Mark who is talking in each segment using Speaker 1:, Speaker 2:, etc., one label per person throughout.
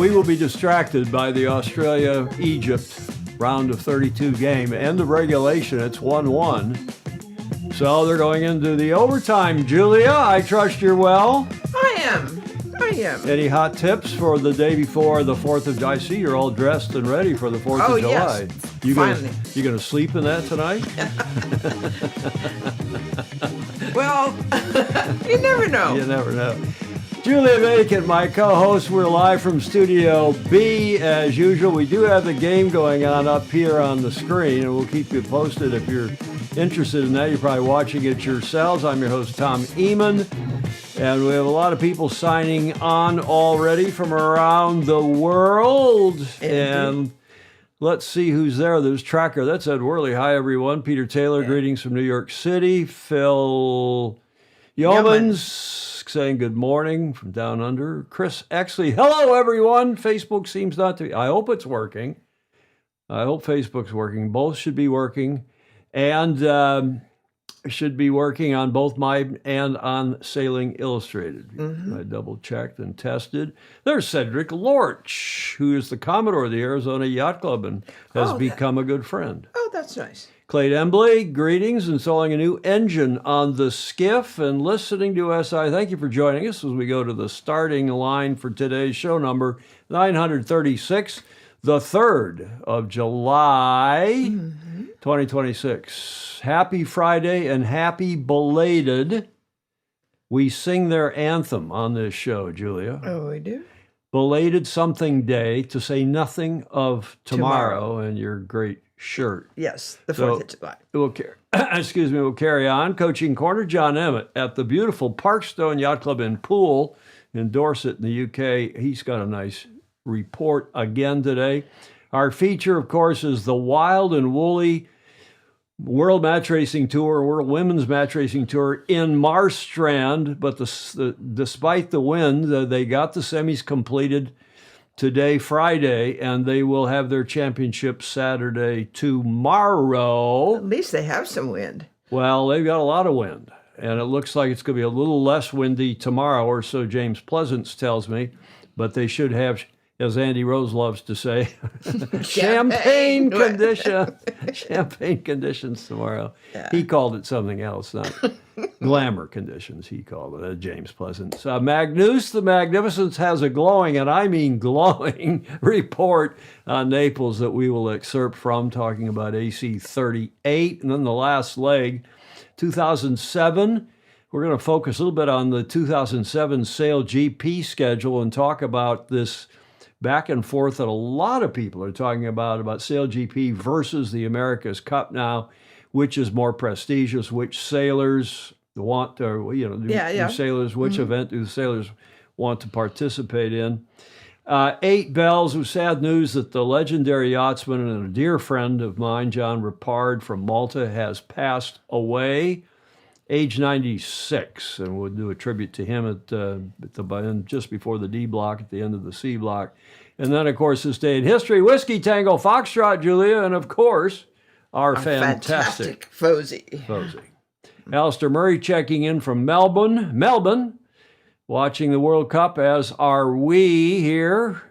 Speaker 1: we will be distracted by the Australia-Egypt round of 32 game. End of regulation, it's 1-1. So they're going into the overtime. Julia, I trust you're well.
Speaker 2: I am.
Speaker 1: Any hot tips for the day before the 4th of July? I see you're all dressed and ready for the 4th of July.
Speaker 2: Yes.
Speaker 1: You gonna sleep in that tonight?
Speaker 2: Well, you never know.
Speaker 1: You never know. Julia Bacon, my co-host. We're live from Studio B as usual. We do have the game going on up here on the screen, and we'll keep you posted if you're interested in that. You're probably watching it yourselves. I'm your host, Tom Eamon, and we have a lot of people signing on already from around the world. And let's see who's there. There's Tracker. That's Ed Worley. Hi, everyone. Peter Taylor, greetings from New York City. Phil Yeomans saying good morning from down under. Chris Exley, hello, everyone. Facebook seems not to be. I hope it's working. I hope Facebook's working. Both should be working. And should be working on both mine and on Sailing Illustrated. I double-checked and tested. There's Cedric Lorch, who is the Commodore of the Arizona Yacht Club and has become a good friend.
Speaker 2: Oh, that's nice.
Speaker 1: Clay Embley, greetings, installing a new engine on the skiff and listening to SI. Thank you for joining us as we go to the starting line for today's show number 936, the 3rd of July, 2026. Happy Friday and happy belated. We sing their anthem on this show, Julia.
Speaker 2: Oh, we do?
Speaker 1: Belated something day, to say nothing of tomorrow. And your great shirt.
Speaker 2: Yes, the 4th of July.
Speaker 1: We'll carry on. Coaching Corner, John Emmett at the beautiful Parkstone Yacht Club in Poole in Dorset in the UK. He's got a nice report again today. Our feature, of course, is the Wild and Woolly World Match Racing Tour, World Women's Match Racing Tour in Marstrand. But despite the wind, they got the semis completed today, Friday, and they will have their championship Saturday tomorrow.
Speaker 2: At least they have some wind.
Speaker 1: Well, they've got a lot of wind, and it looks like it's going to be a little less windy tomorrow, or so James Pleasance tells me, but they should have, as Andy Rose loves to say, champagne conditions tomorrow. Yeah. He called it something else, not glamour conditions, he called it, James Pleasance. Magnus the Magnificent has a glowing, and I mean glowing, report on Naples that we will excerpt from, talking about AC 38. And then the last leg, 2007. We're going to focus a little bit on the 2007 Sail GP schedule and talk about this back and forth that a lot of people are talking about Sail GP versus the America's Cup now. Which is more prestigious? Which sailors want to, sailors? Which event do the sailors want to participate in? 8 bells with sad news that the legendary yachtsman and a dear friend of mine, John Rippard from Malta, has passed away, age 96, and we'll do a tribute to him at the just before the D block, at the end of the C block. And then, of course, this day in history: Whiskey Tango Foxtrot, Julia, and of course, our fantastic
Speaker 2: Fozy.
Speaker 1: Alistair Murray checking in from Melbourne, watching the World Cup, as are we here.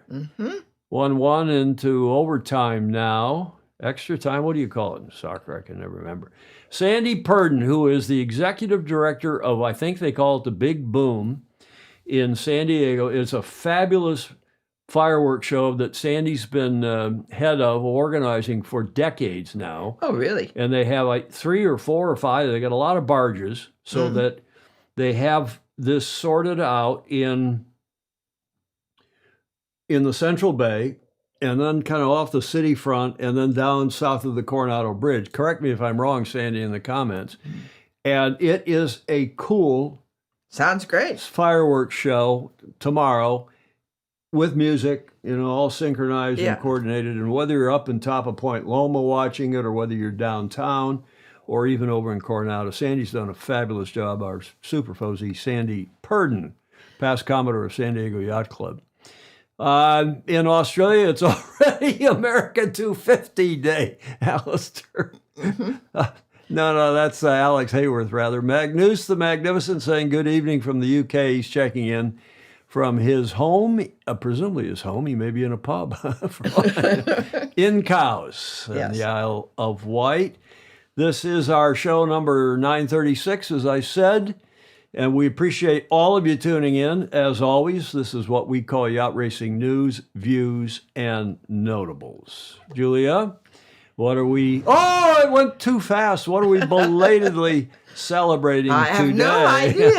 Speaker 1: 1-1 into overtime now. Extra time, what do you call it in soccer? I can never remember. Sandy Purdon, who is the executive director of, I think they call it the Big Boom in San Diego. It's a fabulous fireworks show that Sandy's been head of organizing for decades now.
Speaker 2: Oh, really?
Speaker 1: And they have like 3 or 4 or 5. They got a lot of barges, so that they have this sorted out in the Central Bay, and then kind of off the city front, and then down south of the Coronado Bridge. Correct me if I'm wrong, Sandy, in the comments. And it is a cool,
Speaker 2: sounds great,
Speaker 1: fireworks show tomorrow, with music, all synchronized and coordinated. And whether you're up in top of Point Loma watching it, or whether you're downtown, or even over in Coronado, Sandy's done a fabulous job. Our super Fozy, Sandy Purdon, past Commodore of San Diego Yacht Club. In Australia, it's already America 250 Day, Alistair. No, that's Alex Hayworth, rather. Magnus the Magnificent saying good evening from the UK. He's checking in from his home, presumably his home, he may be in a pub, in Cowes, in the Isle of Wight. This is our show number 936, as I said, and we appreciate all of you tuning in. As always, this is what we call Yacht Racing News, Views, and Notables. Julia, what are we... Oh, it went too fast. What are we belatedly celebrating today?
Speaker 2: I have no idea.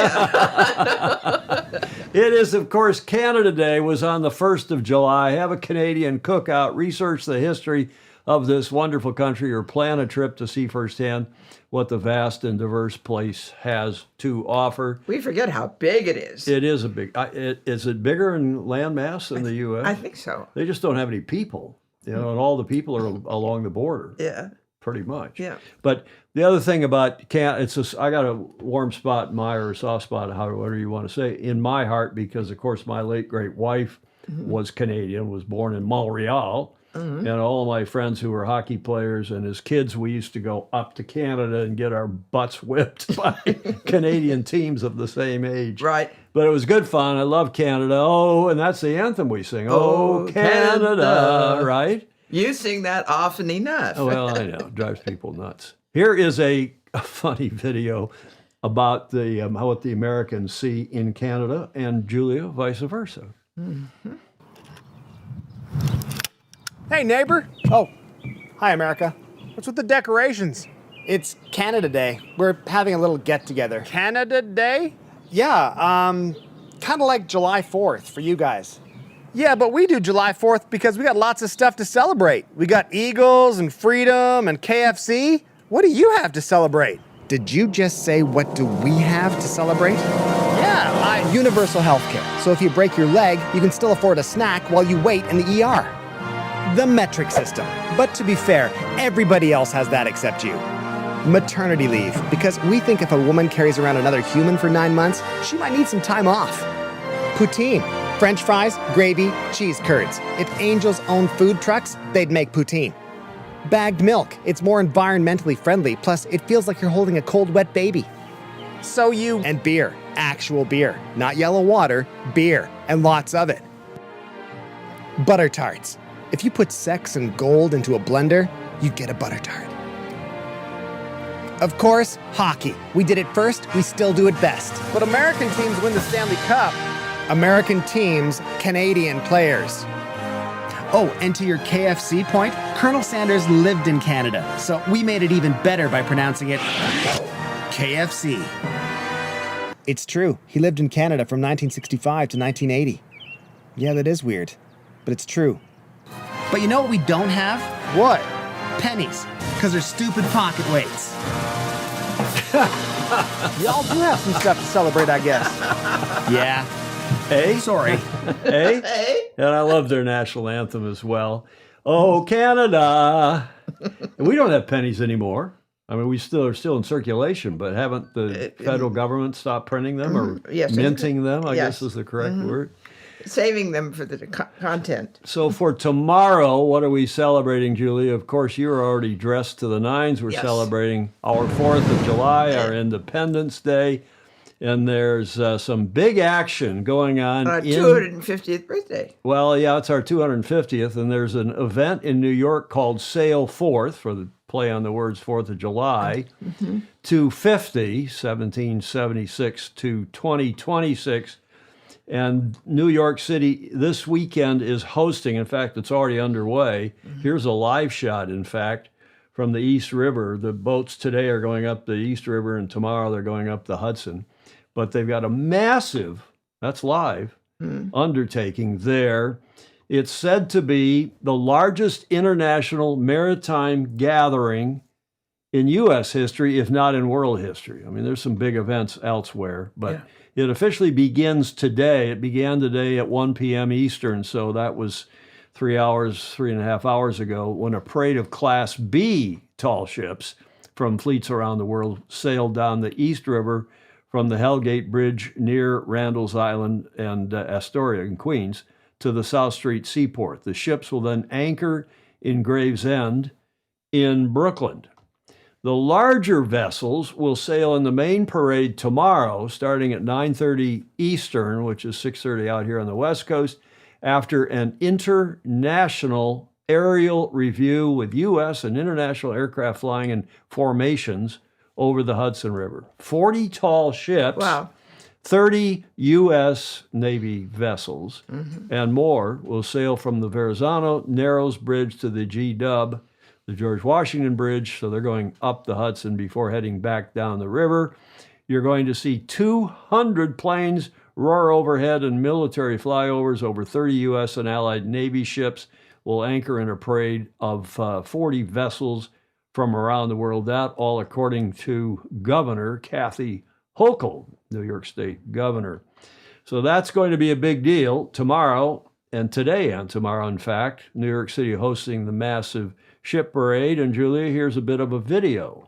Speaker 1: It is, of course, Canada Day was on the 1st of July. Have a Canadian cookout, research the history of this wonderful country, or plan a trip to see firsthand what the vast and diverse place has to offer.
Speaker 2: We forget how big it is.
Speaker 1: It is a big... is it bigger in land mass than the U.S.?
Speaker 2: I think so.
Speaker 1: They just don't have any people, and all the people are along the border.
Speaker 2: Yeah.
Speaker 1: Pretty much.
Speaker 2: Yeah.
Speaker 1: But the other thing about I got a warm spot in my, or a soft spot, whatever you want to say, in my heart, because of course my late great wife was Canadian, was born in Montreal, and all of my friends who were hockey players and as kids, we used to go up to Canada and get our butts whipped by Canadian teams of the same age.
Speaker 2: Right.
Speaker 1: But it was good fun. I love Canada. Oh, and that's the anthem we sing. Oh, Canada, right?
Speaker 2: You sing that often enough.
Speaker 1: Oh, well, I know. It drives people nuts. Here is a funny video about the what the Americans see in Canada, and Julia, vice versa.
Speaker 3: Mm-hmm. Hey, neighbor. Oh, hi, America. What's with the decorations? It's Canada Day. We're having a little get-together. Canada Day? Yeah, kind of like July 4th for you guys. Yeah, but we do July 4th because we got lots of stuff to celebrate. We got Eagles and freedom and KFC. What do you have to celebrate? Did you just say, what do we have to celebrate? Yeah, universal health care. So if you break your leg, you can still afford a snack while you wait in the ER. The metric system. But to be fair, everybody else has that except you. Maternity leave, because we think if a woman carries around another human for 9 months, she might need some time off. Poutine. French fries, gravy, cheese curds. If angels owned food trucks, they'd make poutine. Bagged milk. It's more environmentally friendly, plus it feels like you're holding a cold, wet baby. And beer. Actual beer. Not yellow water, beer. And lots of it. Butter tarts. If you put sex and gold into a blender, you get a butter tart. Of course, hockey. We did it first, we still do it best. But American teams win the Stanley Cup. American teams, Canadian players. Oh, and to your KFC point, Colonel Sanders lived in Canada, so we made it even better by pronouncing it KFC. It's true. He lived in Canada from 1965 to 1980. Yeah, that is weird, but it's true. But you know what we don't have? What? Pennies, because they're stupid pocket weights. Y'all do have some stuff to celebrate, I guess. Yeah.
Speaker 1: Hey?
Speaker 3: Sorry.
Speaker 1: Hey?
Speaker 2: Hey?
Speaker 1: And I love their national anthem as well. Oh, Canada. And we don't have pennies anymore. I mean, we are still in circulation, but haven't the federal government stopped printing them or minting them, I guess is the correct word.
Speaker 2: Saving them for the content.
Speaker 1: So for tomorrow, what are we celebrating, Julia? Of course, you're already dressed to the nines. We're celebrating our 4th of July, our Independence Day. And there's some big action going on.
Speaker 2: Our 250th birthday.
Speaker 1: Well, yeah, it's our 250th, and there's an event in New York called Sail Forth, for the play on the words 4th of July, 250, 1776 to 2026. And New York City this weekend is hosting, in fact, it's already underway. Here's a live shot, in fact, from the East River. The boats today are going up the East River, and tomorrow they're going up the Hudson. But they've got a massive, that's live, undertaking there. It's said to be the largest international maritime gathering in U.S. history, if not in world history. I mean, there's some big events elsewhere, but it officially begins today. It began today at 1 p.m. Eastern, so that was 3.5 hours ago, when a parade of Class B tall ships from fleets around the world sailed down the East River from the Hellgate Bridge near Randall's Island and Astoria in Queens to the South Street Seaport. The ships will then anchor in Gravesend in Brooklyn. The larger vessels will sail in the main parade tomorrow, starting at 9:30 Eastern, which is 6:30 out here on the West Coast, after an international aerial review with U.S. and international aircraft flying in formations over the Hudson River. 40 tall ships,
Speaker 2: Wow.
Speaker 1: 30 U.S. Navy vessels, and more will sail from the Verrazano Narrows Bridge to the G-Dub, the George Washington Bridge, so they're going up the Hudson before heading back down the river. You're going to see 200 planes roar overhead and military flyovers over 30 U.S. and Allied Navy ships will anchor in a parade of 40 vessels from around the world. That all according to Governor Kathy Hochul, New York State Governor. So that's going to be a big deal tomorrow and today and tomorrow, in fact. New York City hosting the massive ship parade. And Julia, here's a bit of a video.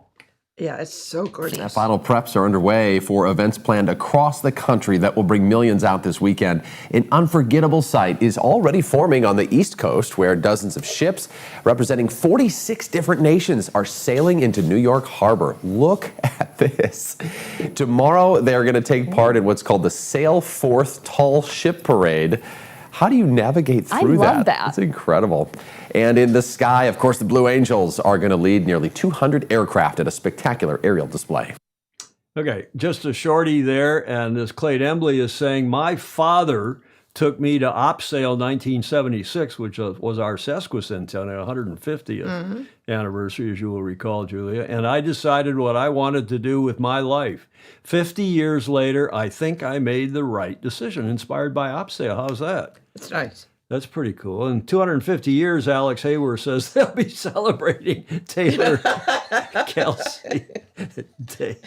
Speaker 2: Yeah, it's so gorgeous.
Speaker 4: Final preps are underway for events planned across the country that will bring millions out this weekend. An unforgettable sight is already forming on the East Coast, where dozens of ships representing 46 different nations are sailing into New York Harbor. Look at this. Tomorrow, they're going to take part in what's called the Sail Forth Tall Ship Parade. How do you navigate through that?
Speaker 5: I love that.
Speaker 4: It's incredible. And in the sky, of course, the Blue Angels are going to lead nearly 200 aircraft at a spectacular aerial display.
Speaker 1: Okay, just a shorty there. And as Clayt Embley is saying, my father took me to OpSail 1976, which was our sesquicentennial, 150th anniversary, as you will recall, Julia. And I decided what I wanted to do with my life. 50 years later, I think I made the right decision, inspired by OpSail. How's that?
Speaker 2: It's nice.
Speaker 1: That's pretty cool. In 250 years, Alex Hayworth says they'll be celebrating Taylor Kelsey Day.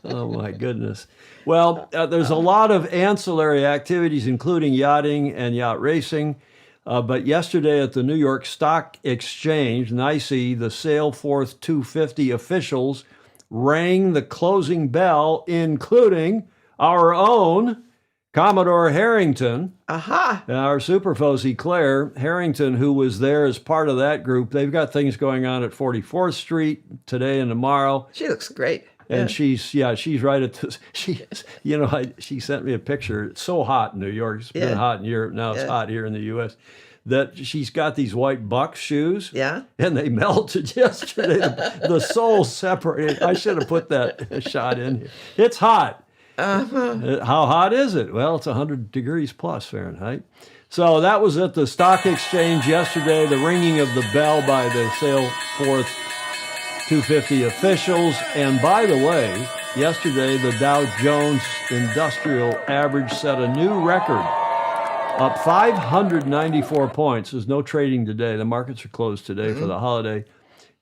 Speaker 1: Oh, my goodness. Well, there's a lot of ancillary activities, including yachting and yacht racing. But yesterday at the New York Stock Exchange, NYSE, the Sail Forth 250 officials rang the closing bell, including our own Commodore Harrington, our Superfozy Claire Harrington, who was there as part of that group. They've got things going on at 44th Street today and tomorrow.
Speaker 2: She looks great.
Speaker 1: And she's right at this. She sent me a picture. It's so hot in New York. It's been hot in Europe. Now it's hot here in the U.S. That she's got these white buck shoes.
Speaker 2: Yeah.
Speaker 1: And they melted yesterday. The soles separated. I should have put that shot in here. It's hot. How hot is it? Well, it's 100 degrees plus Fahrenheit. So that was at the stock exchange yesterday, the ringing of the bell by the Sail Forth 250 officials. And by the way, yesterday the Dow Jones Industrial Average set a new record, up 594 points. There's no trading today. The markets are closed today for the holiday.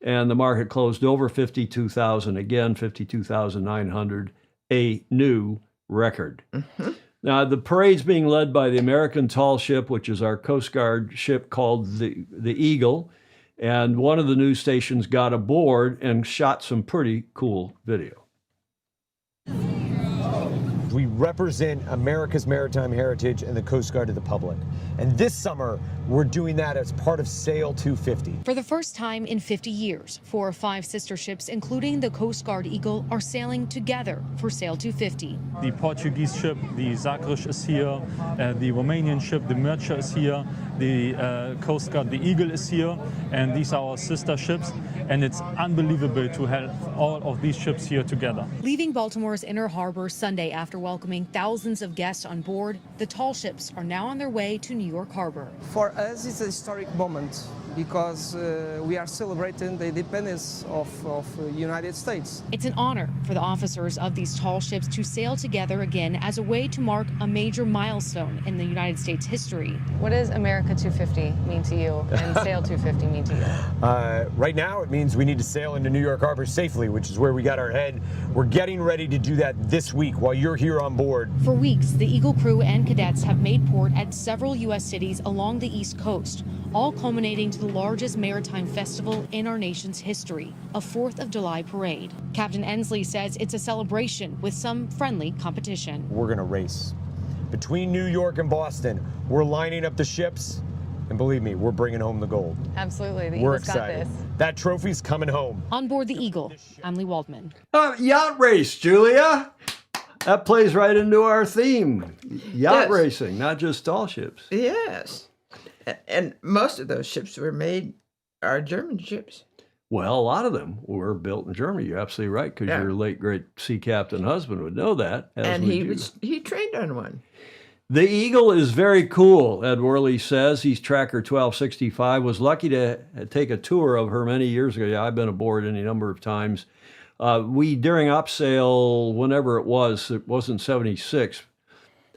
Speaker 1: And the market closed over 52,000, again, 52,900. A new record. Now, the parade's being led by the American Tall Ship, which is our Coast Guard ship called the Eagle. And one of the news stations got aboard and shot some pretty cool video.
Speaker 6: We represent America's maritime heritage and the Coast Guard to the public. And this summer, we're doing that as part of Sail 250.
Speaker 7: For the first time in 50 years, 4 of 5 sister ships, including the Coast Guard Eagle, are sailing together for Sail 250.
Speaker 8: The Portuguese ship, the Zagreb, is here. The Romanian ship, the Mircea, is here. The Coast Guard, the Eagle, is here. And these are our sister ships. And it's unbelievable to have all of these ships here together.
Speaker 7: Leaving Baltimore's Inner Harbor Sunday after welcoming thousands of guests on board, the tall ships are now on their way to New York Harbor.
Speaker 9: For us, it's a historic moment because we are celebrating the independence of the United States.
Speaker 7: It's an honor for the officers of these tall ships to sail together again as a way to mark a major milestone in the United States history.
Speaker 5: What does America 250 mean to you and Sail 250 mean to you?
Speaker 6: Right now, it means we need to sail into New York Harbor safely, which is where we got our head. We're getting ready to do that this week while you're here on board.
Speaker 7: For weeks, the Eagle crew and cadets have made port at several U.S. cities along the East Coast, all culminating to the largest maritime festival in our nation's history, a 4th of July parade. Captain Ensley says it's a celebration with some friendly competition.
Speaker 6: We're going to race. Between New York and Boston, we're lining up the ships, And believe me, we're bringing home the gold.
Speaker 5: Absolutely. The
Speaker 6: We're
Speaker 5: Eagles got
Speaker 6: excited.
Speaker 5: this.
Speaker 6: That trophy's coming home.
Speaker 7: On board the Eagle, I'm Lee Waldman.
Speaker 1: Yacht race, Julia. That plays right into our theme. Yacht
Speaker 2: Yes.
Speaker 1: racing, not just tall ships.
Speaker 2: Yes. And most of those ships are German ships.
Speaker 1: Well, a lot of them were built in Germany. You're absolutely right, because
Speaker 2: Yeah.
Speaker 1: your late great sea captain husband would know that. As
Speaker 2: And
Speaker 1: would you.
Speaker 2: he trained on one.
Speaker 1: The Eagle is very cool, Ed Worley says. He's Tracker 1265. Was lucky to take a tour of her many years ago. Yeah, I've been aboard any number of times. We, during op sale, whenever it wasn't 76,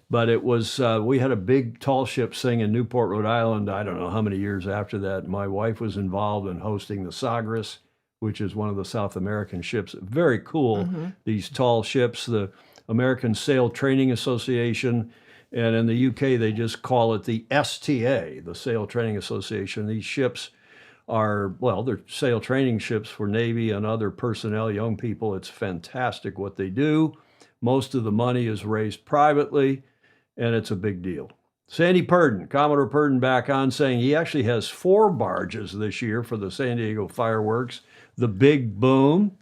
Speaker 1: but it was, we had a big tall ship thing in Newport, Rhode Island. I don't know how many years after that. My wife was involved in hosting the Sagres, which is one of the South American ships. Very cool, these tall ships. The American Sail Training Association, and in the UK, they just call it the STA, the Sail Training Association. These ships are, well, they're sail training ships for Navy and other personnel, young people. It's fantastic what they do. Most of the money is raised privately, and it's a big deal. Sandy Purdon, Commodore Purdon back on, saying he actually has 4 barges this year for the San Diego fireworks. The Big Boom,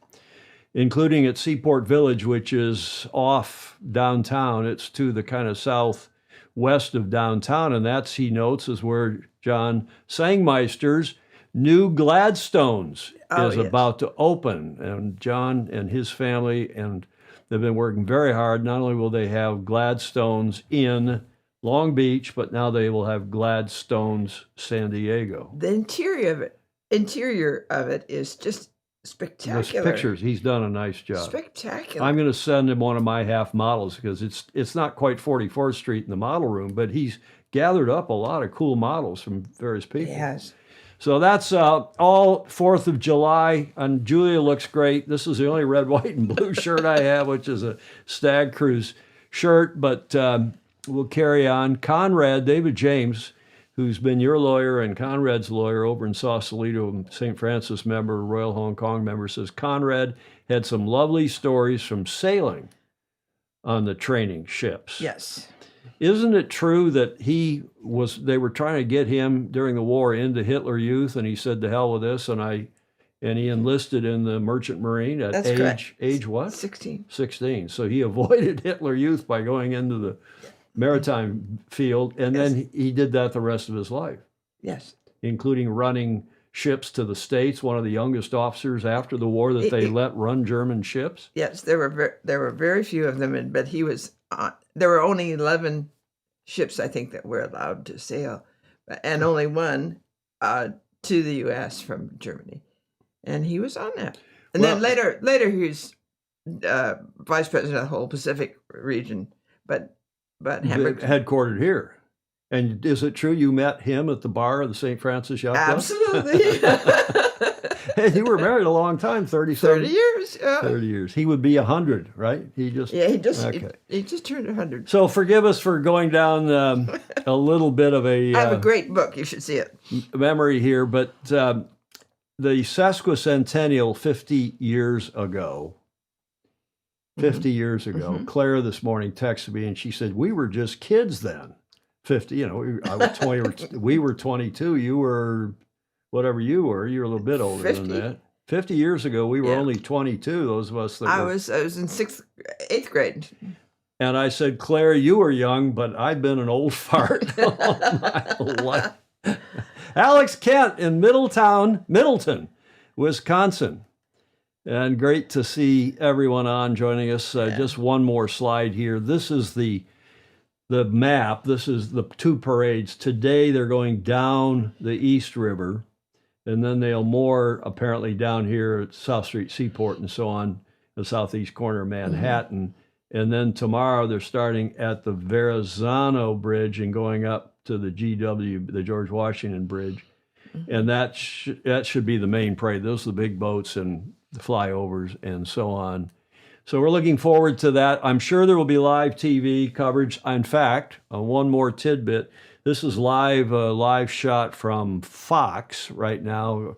Speaker 1: including at Seaport Village, which is off downtown. It's to the kind of southwest of downtown, and that's, he notes, is where John Sangmeister's new Gladstones is about to open. And John and his family, and they've been working very hard. Not only will they have Gladstones in Long Beach, but now they will have Gladstones San Diego.
Speaker 2: The interior of it is just
Speaker 1: Those
Speaker 2: spectacular.
Speaker 1: pictures, he's done a nice job.
Speaker 2: Spectacular.
Speaker 1: I'm going to send him one of my half models, because it's not quite 44th Street in the model room, but he's gathered up a lot of cool models from various people.
Speaker 2: Yes.
Speaker 1: So that's all 4th of July, and Julia looks great. This is the only red, white, and blue shirt I have, which is a Stag Cruise shirt, but we'll carry on. Conrad, David James, who's been your lawyer and Conrad's lawyer over in Sausalito, St. Francis member, Royal Hong Kong member, says Conrad had some lovely stories from sailing on the training ships.
Speaker 2: Yes.
Speaker 1: Isn't it true that they were trying to get him during the war into Hitler Youth, and he said, "To hell with this," and he enlisted in the Merchant Marine at
Speaker 2: That's correct.
Speaker 1: age what?
Speaker 2: 16.
Speaker 1: 16. So he avoided Hitler Youth by going into the maritime field, and then he did that the rest of his life,
Speaker 2: Yes.
Speaker 1: including running ships to the States, one of the youngest officers after the war that they let run German ships.
Speaker 2: Yes, there were very few of them, but he was. There were only 11 ships, I think, that were allowed to sail, and only one to the U.S. from Germany, and he was on that. And then later he was vice president of the whole Pacific region, but Hamburg.
Speaker 1: Headquartered here. And is it true you met him at the bar of the St. Francis Yacht Club?
Speaker 2: Absolutely.
Speaker 1: And you were married a long time,
Speaker 2: 30 years.
Speaker 1: 30 years. He would be 100, right?
Speaker 2: He just turned 100.
Speaker 1: So forgive us for going down a little bit of
Speaker 2: I have a great book. You should see it.
Speaker 1: memory here, but the sesquicentennial 50 years ago, Claire this morning texted me and she said, "We were just kids then." 50, I was 20, we were 22, you were whatever you were a little bit older
Speaker 2: 50.
Speaker 1: than that. 50 years ago, we were only 22, those of us that
Speaker 2: I
Speaker 1: were.
Speaker 2: was in 8th grade.
Speaker 1: And I said, "Claire, you were young, but I've been an old fart all my life." Alex Kent in Middleton, Wisconsin. And great to see everyone on joining us. Just one more slide here. This is the map. This is the 2 parades. Today they're going down the East River, and then they'll moor apparently down here at South Street Seaport and so on, the southeast corner of Manhattan. And then tomorrow they're starting at the Verrazano Bridge and going up to the GW, the George Washington Bridge. And that should be the main parade. Those are the big boats and the flyovers and so on. So we're looking forward to that. I'm sure there will be live TV coverage. In fact, one more tidbit. This is a live shot from Fox right now.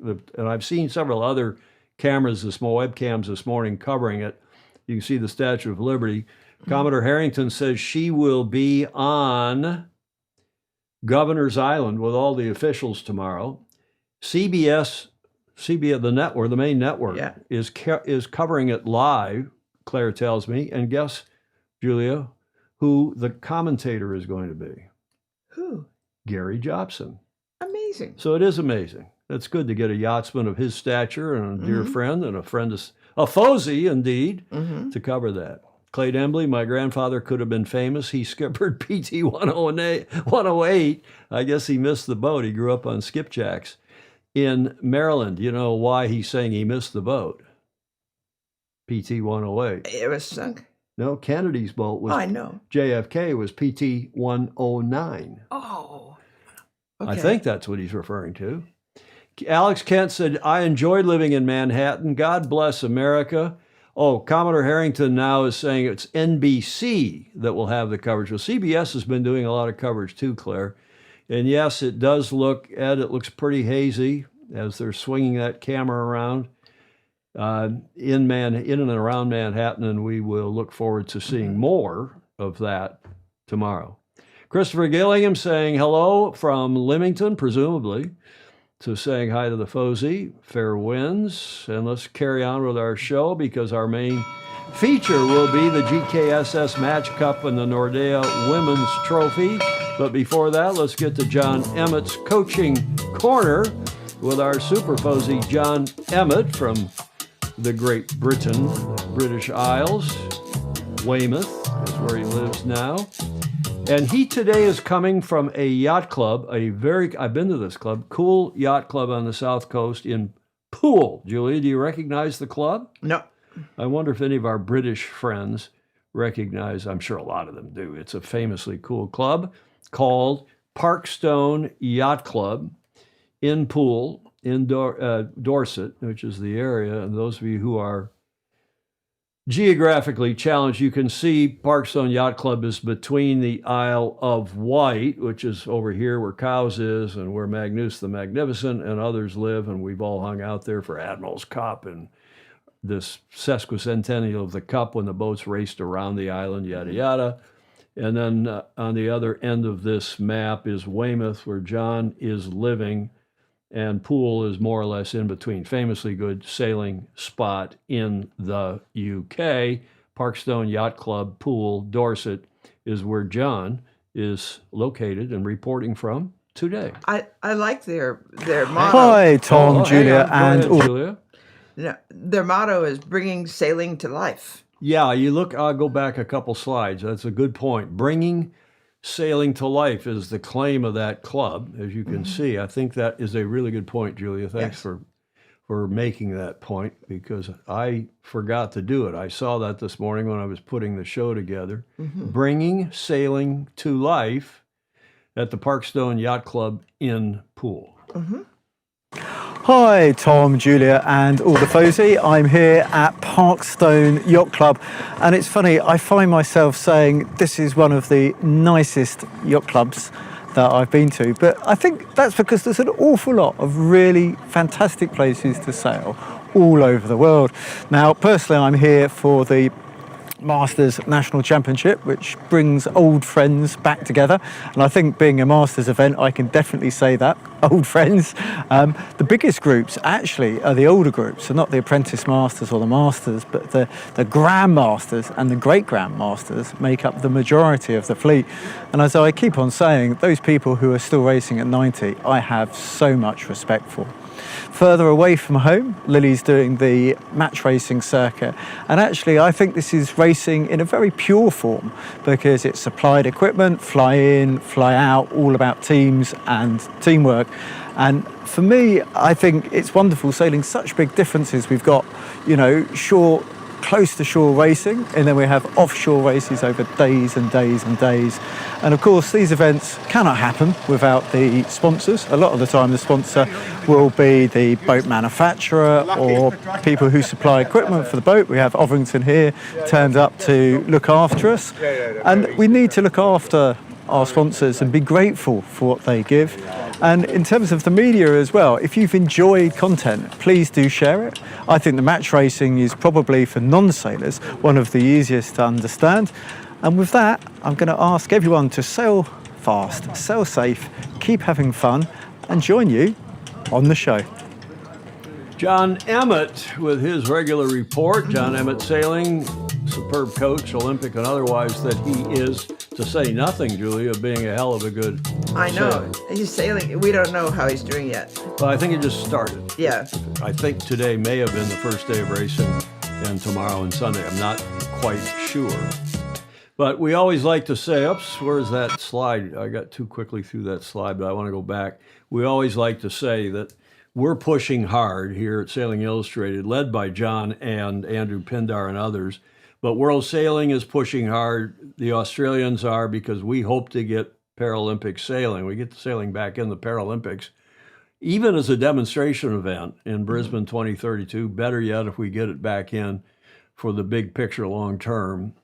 Speaker 1: And I've seen several other webcams this morning covering it. You can see the Statue of Liberty. Commodore Harrington says she will be on Governor's Island with all the officials tomorrow. CBS, the network, the main network,
Speaker 2: Yeah.
Speaker 1: is covering it live, Claire tells me. And guess, Julia, who the commentator is going to be?
Speaker 2: Who?
Speaker 1: Gary Jobson.
Speaker 2: Amazing.
Speaker 1: So it is amazing. It's good to get a yachtsman of his stature and a dear friend and a friend of a Fozy, indeed, to cover that. Clay Embley, my grandfather could have been famous. He skippered PT 108. I guess he missed the boat. He grew up on skipjacks in Maryland. You know why he's saying he missed the boat? PT 108.
Speaker 2: It was sunk.
Speaker 1: No, Kennedy's boat was.
Speaker 2: Oh, I know.
Speaker 1: JFK was PT 109.
Speaker 2: Oh. Okay.
Speaker 1: I think that's what he's referring to. Alex Kent said, I enjoyed living in Manhattan. God bless America. Oh, Commodore Harrington now is saying it's NBC that will have the coverage. Well, CBS has been doing a lot of coverage too, Claire. And yes, it does look, Ed, it looks pretty hazy as they're swinging that camera around in and around Manhattan, and we will look forward to seeing more of that tomorrow. Christopher Gillingham saying hello from Leamington, presumably, to saying hi to the Fozy. Fair winds. And let's carry on with our show because our main feature will be the GKSS Match Cup and the Nordea Women's Trophy. But before that, let's get to John Emmett's Coaching Corner with our Super Fozy, John Emmett from the Great Britain, British Isles. Weymouth is where he lives now. And he today is coming from a yacht club, I've been to this club, cool yacht club on the South Coast in Poole. Julia, do you recognize the club?
Speaker 2: No.
Speaker 1: I wonder if any of our British friends recognize, I'm sure a lot of them do. It's a famously cool club called Parkstone Yacht Club in Poole, in Dorset, which is the area. And those of you who are geographically challenged, you can see Parkstone Yacht Club is between the Isle of Wight, which is over here where Cowes is and where Magnus the Magnificent and others live, and we've all hung out there for Admiral's Cup and this sesquicentennial of the Cup when the boats raced around the island, yada, yada. And then on the other end of this map is Weymouth, where John is living, and Poole is more or less in between. Famously good sailing spot in the UK. Parkstone Yacht Club, Poole, Dorset is where John is located and reporting from today.
Speaker 2: I like their motto.
Speaker 10: Hi, Tom, Julia, and all.
Speaker 1: Julia.
Speaker 2: No, their motto is bringing sailing to life.
Speaker 1: Yeah, you look, I'll go back a couple slides. That's a good point. Bringing sailing to life is the claim of that club, as you can see. I think that is a really good point, Julia. Thanks for making that point, because I forgot to do it. I saw that this morning when I was putting the show together. Bringing sailing to life at the Parkstone Yacht Club in Poole.
Speaker 10: Hi, Tom, Julia, and all the Fozy. I'm here at Parkstone Yacht Club, and it's funny, I find myself saying this is one of the nicest yacht clubs that I've been to, but I think that's because there's an awful lot of really fantastic places to sail all over the world. Now, personally, I'm here for the Masters National Championship, which brings old friends back together, and I think being a Masters event, I can definitely say that, old friends. The biggest groups actually are the older groups, so not the Apprentice Masters or the Masters, but the Grand Masters and the Great Grand Masters make up the majority of the fleet. And as I keep on saying, those people who are still racing at 90, I have so much respect for. Further away from home, Lily's doing the match racing circuit, and actually I think this is racing in a very pure form because it's supplied equipment, fly in, fly out, all about teams and teamwork. And for me, I think it's wonderful sailing such big differences. We've got, you know, shore, close to shore racing, and then we have offshore races over days and days and days. And of course, these events cannot happen without the sponsors. A lot of the time, the sponsor will be the boat manufacturer or people who supply equipment for the boat. We have Overington here turned up to look after us. And we need to look after our sponsors and be grateful for what they give. And in terms of the media as well, if you've enjoyed content, please do share it. I think the match racing is probably, for non-sailors, one of the easiest to understand. And with that, I'm going to ask everyone to sail fast, sail safe, keep having fun, and join you on the show.
Speaker 1: John Emmett with his regular report. John Emmett Sailing, superb coach, Olympic and otherwise, that he is, to say nothing, Julia, of being a hell of a good
Speaker 2: I know.
Speaker 1: sailor.
Speaker 2: He's sailing. We don't know how he's doing yet.
Speaker 1: Well, I think it just started.
Speaker 2: Yeah.
Speaker 1: I think today may have been the first day of racing, and tomorrow and Sunday. I'm not quite sure. But we always like to say, oops, where's that slide? I got too quickly through that slide, but I want to go back. We always like to say that we're pushing hard here at Sailing Illustrated, led by John and Andrew Pindar and others. But World Sailing is pushing hard. The Australians are, because we hope to get Paralympic sailing. We get the sailing back in the Paralympics, even as a demonstration event in Brisbane 2032. Better yet, if we get it back in for the big picture long term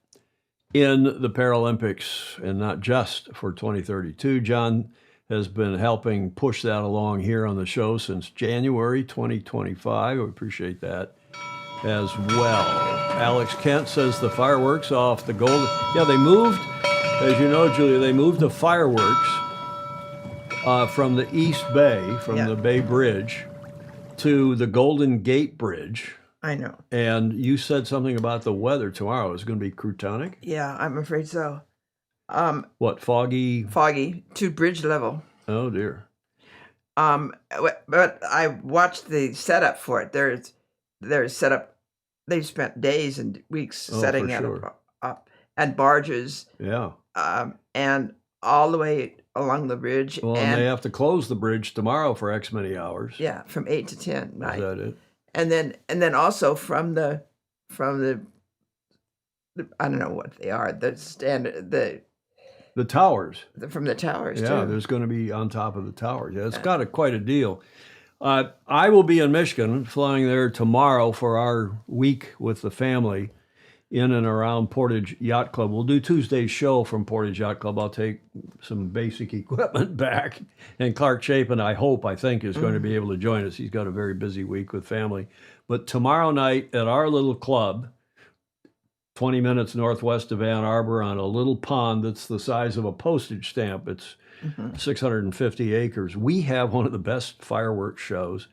Speaker 1: in the Paralympics, and not just for 2032. John has been helping push that along here on the show since January 2025. We appreciate that as well. Alex Kent says the fireworks off the Golden... Yeah, they moved, as you know, Julia, they moved the fireworks from the East Bay, from the Bay Bridge, to the Golden Gate Bridge.
Speaker 2: I know.
Speaker 1: And you said something about the weather tomorrow. Is going to be crutonic?
Speaker 2: Yeah, I'm afraid so.
Speaker 1: What, foggy?
Speaker 2: Foggy to bridge level.
Speaker 1: Oh, dear.
Speaker 2: But I watched the setup for it. There's set up. They spent days and weeks setting it up, and barges.
Speaker 1: Yeah.
Speaker 2: And all the way along the bridge.
Speaker 1: Well, and they have to close the bridge tomorrow for X many hours.
Speaker 2: Yeah, from 8 to 10. Right.
Speaker 1: Is that it?
Speaker 2: And then also from the I don't know what they are,
Speaker 1: the towers.
Speaker 2: From the towers,
Speaker 1: yeah,
Speaker 2: too.
Speaker 1: there's going to be on top of the towers. Yeah, it's got quite a deal. I will be in Michigan, flying there tomorrow for our week with the family in and around Portage Yacht Club. We'll do Tuesday's show from Portage Yacht Club. I'll take some basic equipment back. And Clark Chapin, I think, is going to be able to join us. He's got a very busy week with family. But tomorrow night at our little club, 20 minutes northwest of Ann Arbor, on a little pond that's the size of a postage stamp. It's 650 acres. We have one of the best fireworks shows.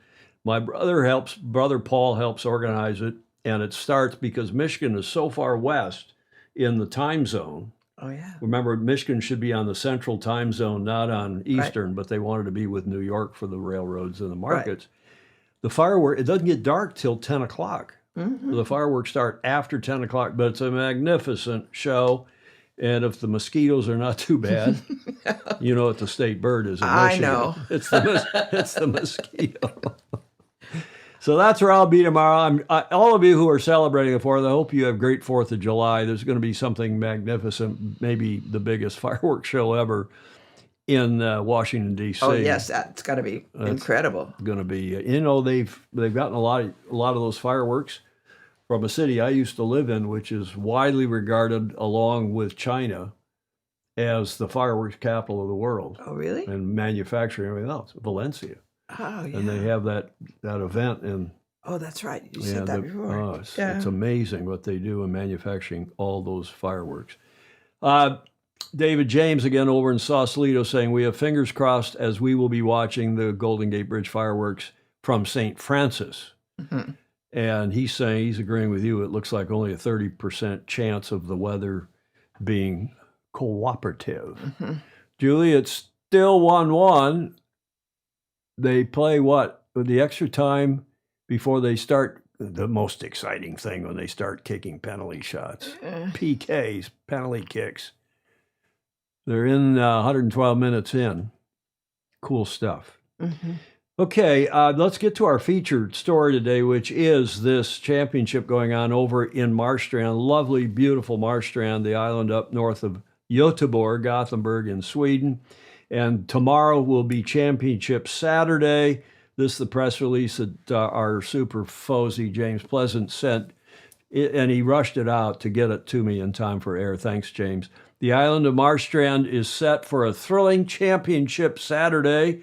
Speaker 1: My brother Paul helps organize it. And it starts because Michigan is so far west in the time zone.
Speaker 2: Oh, yeah.
Speaker 1: Remember, Michigan should be on the central time zone, not on Eastern, but they wanted to be with New York for the railroads and the markets. Right. The firework, it doesn't get dark till 10 o'clock. So the fireworks start after 10 o'clock, but it's a magnificent show. And if the mosquitoes are not too bad, you know what the state bird is in Michigan.
Speaker 2: I know.
Speaker 1: It's the mosquito. So that's where I'll be tomorrow. All of you who are celebrating the 4th, I hope you have great 4th of July. There's going to be something magnificent, maybe the biggest fireworks show ever in Washington, D.C.
Speaker 2: Oh, yes, that's got to be incredible.
Speaker 1: Going to be, they've gotten a lot of those fireworks from a city I used to live in, which is widely regarded, along with China, as the fireworks capital of the world.
Speaker 2: Oh, really?
Speaker 1: And manufacturing and everything else, Valencia.
Speaker 2: Oh, yeah.
Speaker 1: And they have that event in.
Speaker 2: Oh, that's right. You said that before.
Speaker 1: Oh, it's amazing what they do in manufacturing all those fireworks. David James, again, over in Sausalito, saying, we have fingers crossed as we will be watching the Golden Gate Bridge fireworks from St. Francis. And he's saying, he's agreeing with you, it looks like only a 30% chance of the weather being cooperative. Julie, it's still 1-1. They play what? With the extra time before they start, the most exciting thing when they start kicking penalty shots. PKs, penalty kicks. They're in 112 minutes in. Cool stuff. Okay, let's get to our featured story today, which is this championship going on over in Marstrand. Lovely, beautiful Marstrand, the island up north of Göteborg, Gothenburg in Sweden. And tomorrow will be Championship Saturday. This is the press release that our super Fozy, James Pleasant, sent, and he rushed it out to get it to me in time for air. Thanks, James. The island of Marstrand is set for a thrilling Championship Saturday.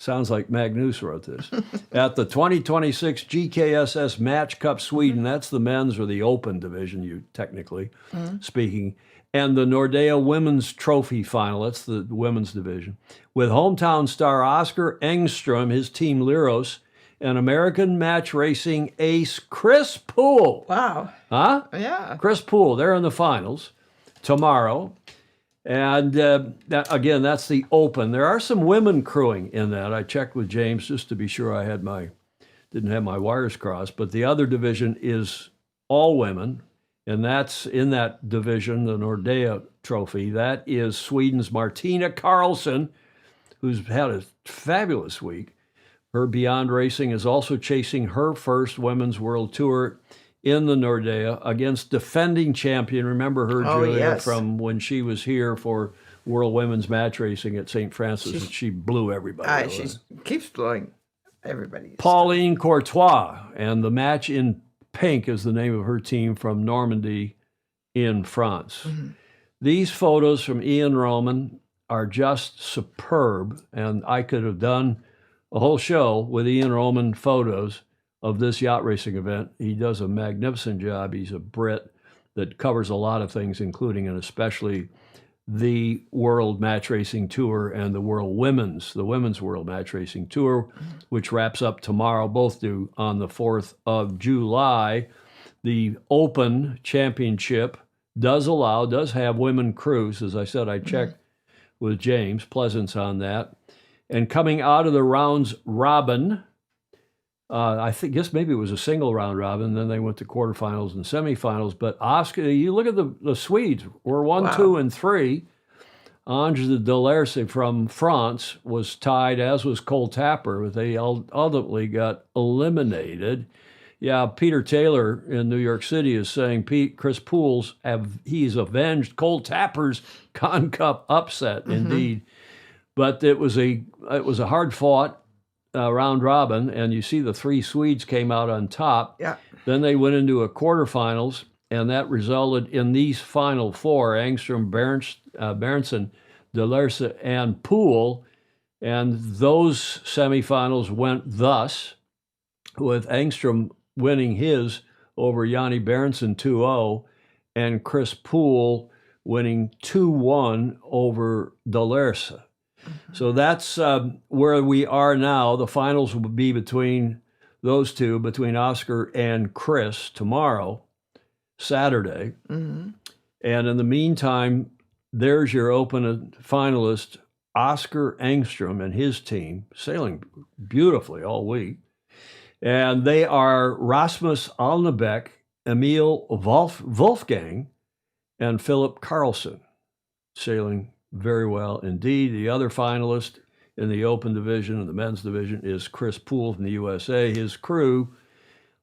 Speaker 1: Sounds like Magnus wrote this. At the 2026 GKSS Match Cup Sweden, that's the men's or the open division, you technically speaking, and the Nordea Women's Trophy Final, that's the women's division, with hometown star Oscar Engstrom, his team Liros, and American match racing ace Chris Poole.
Speaker 2: Wow.
Speaker 1: Huh?
Speaker 2: Yeah.
Speaker 1: Chris Poole, they're in the finals tomorrow. And again, that's the open. There are some women crewing in that. I checked with James just to be sure I had didn't have my wires crossed. But the other division is all women, and that's in that division, the Nordea Trophy. That is Sweden's Martina Karlsson, who's had a fabulous week. Her Beyond Racing is also chasing her first Women's World Tour in the Nordea against defending champion. Remember her, Julia,
Speaker 2: yes.
Speaker 1: from when she was here for World Women's Match Racing at St. Francis, and she blew everybody.
Speaker 2: She keeps blowing everybody.
Speaker 1: Pauline Courtois, and the match in pink is the name of her team from Normandy in France. These photos from Ian Roman are just superb, and I could have done a whole show with Ian Roman photos of this yacht racing event. He does a magnificent job. He's a Brit that covers a lot of things, including and especially the World Match Racing Tour and the Women's World Match Racing Tour, which wraps up tomorrow, both due on the 4th of July. The Open Championship does have women crews. As I said, I checked with James Pleasance on that. And coming out of the rounds robin, guess maybe it was a single round robin, then they went to quarterfinals and semifinals. But Oscar, you look at the Swedes, were 1, 2, and 3. Ange de Delerse from France was tied, as was Cole Tapper, but they ultimately got eliminated. Yeah, Peter Taylor in New York City is saying Chris Poole's he's avenged Cole Tapper's Con Cup upset, indeed. But it was a hard fought round robin, and you see the 3 Swedes came out on top.
Speaker 2: Yeah.
Speaker 1: Then they went into a quarterfinals, and that resulted in these final 4: Engstrom, Berntsen, Delerse, and Poole. And those semifinals went thus, with Engstrom winning his over Yanni Berntsen 2-0, and Chris Poole winning 2-1 over Delerse. So that's where we are now. The finals will be between those two, between Oscar and Chris tomorrow, Saturday. And in the meantime, there's your open finalist, Oscar Engstrom and his team, sailing beautifully all week. And they are Rasmus Alnebeck, Emil Wolfgang, and Philip Carlson, sailing very well indeed. The other finalist in the open division and the men's division is Chris Poole from the USA. His crew,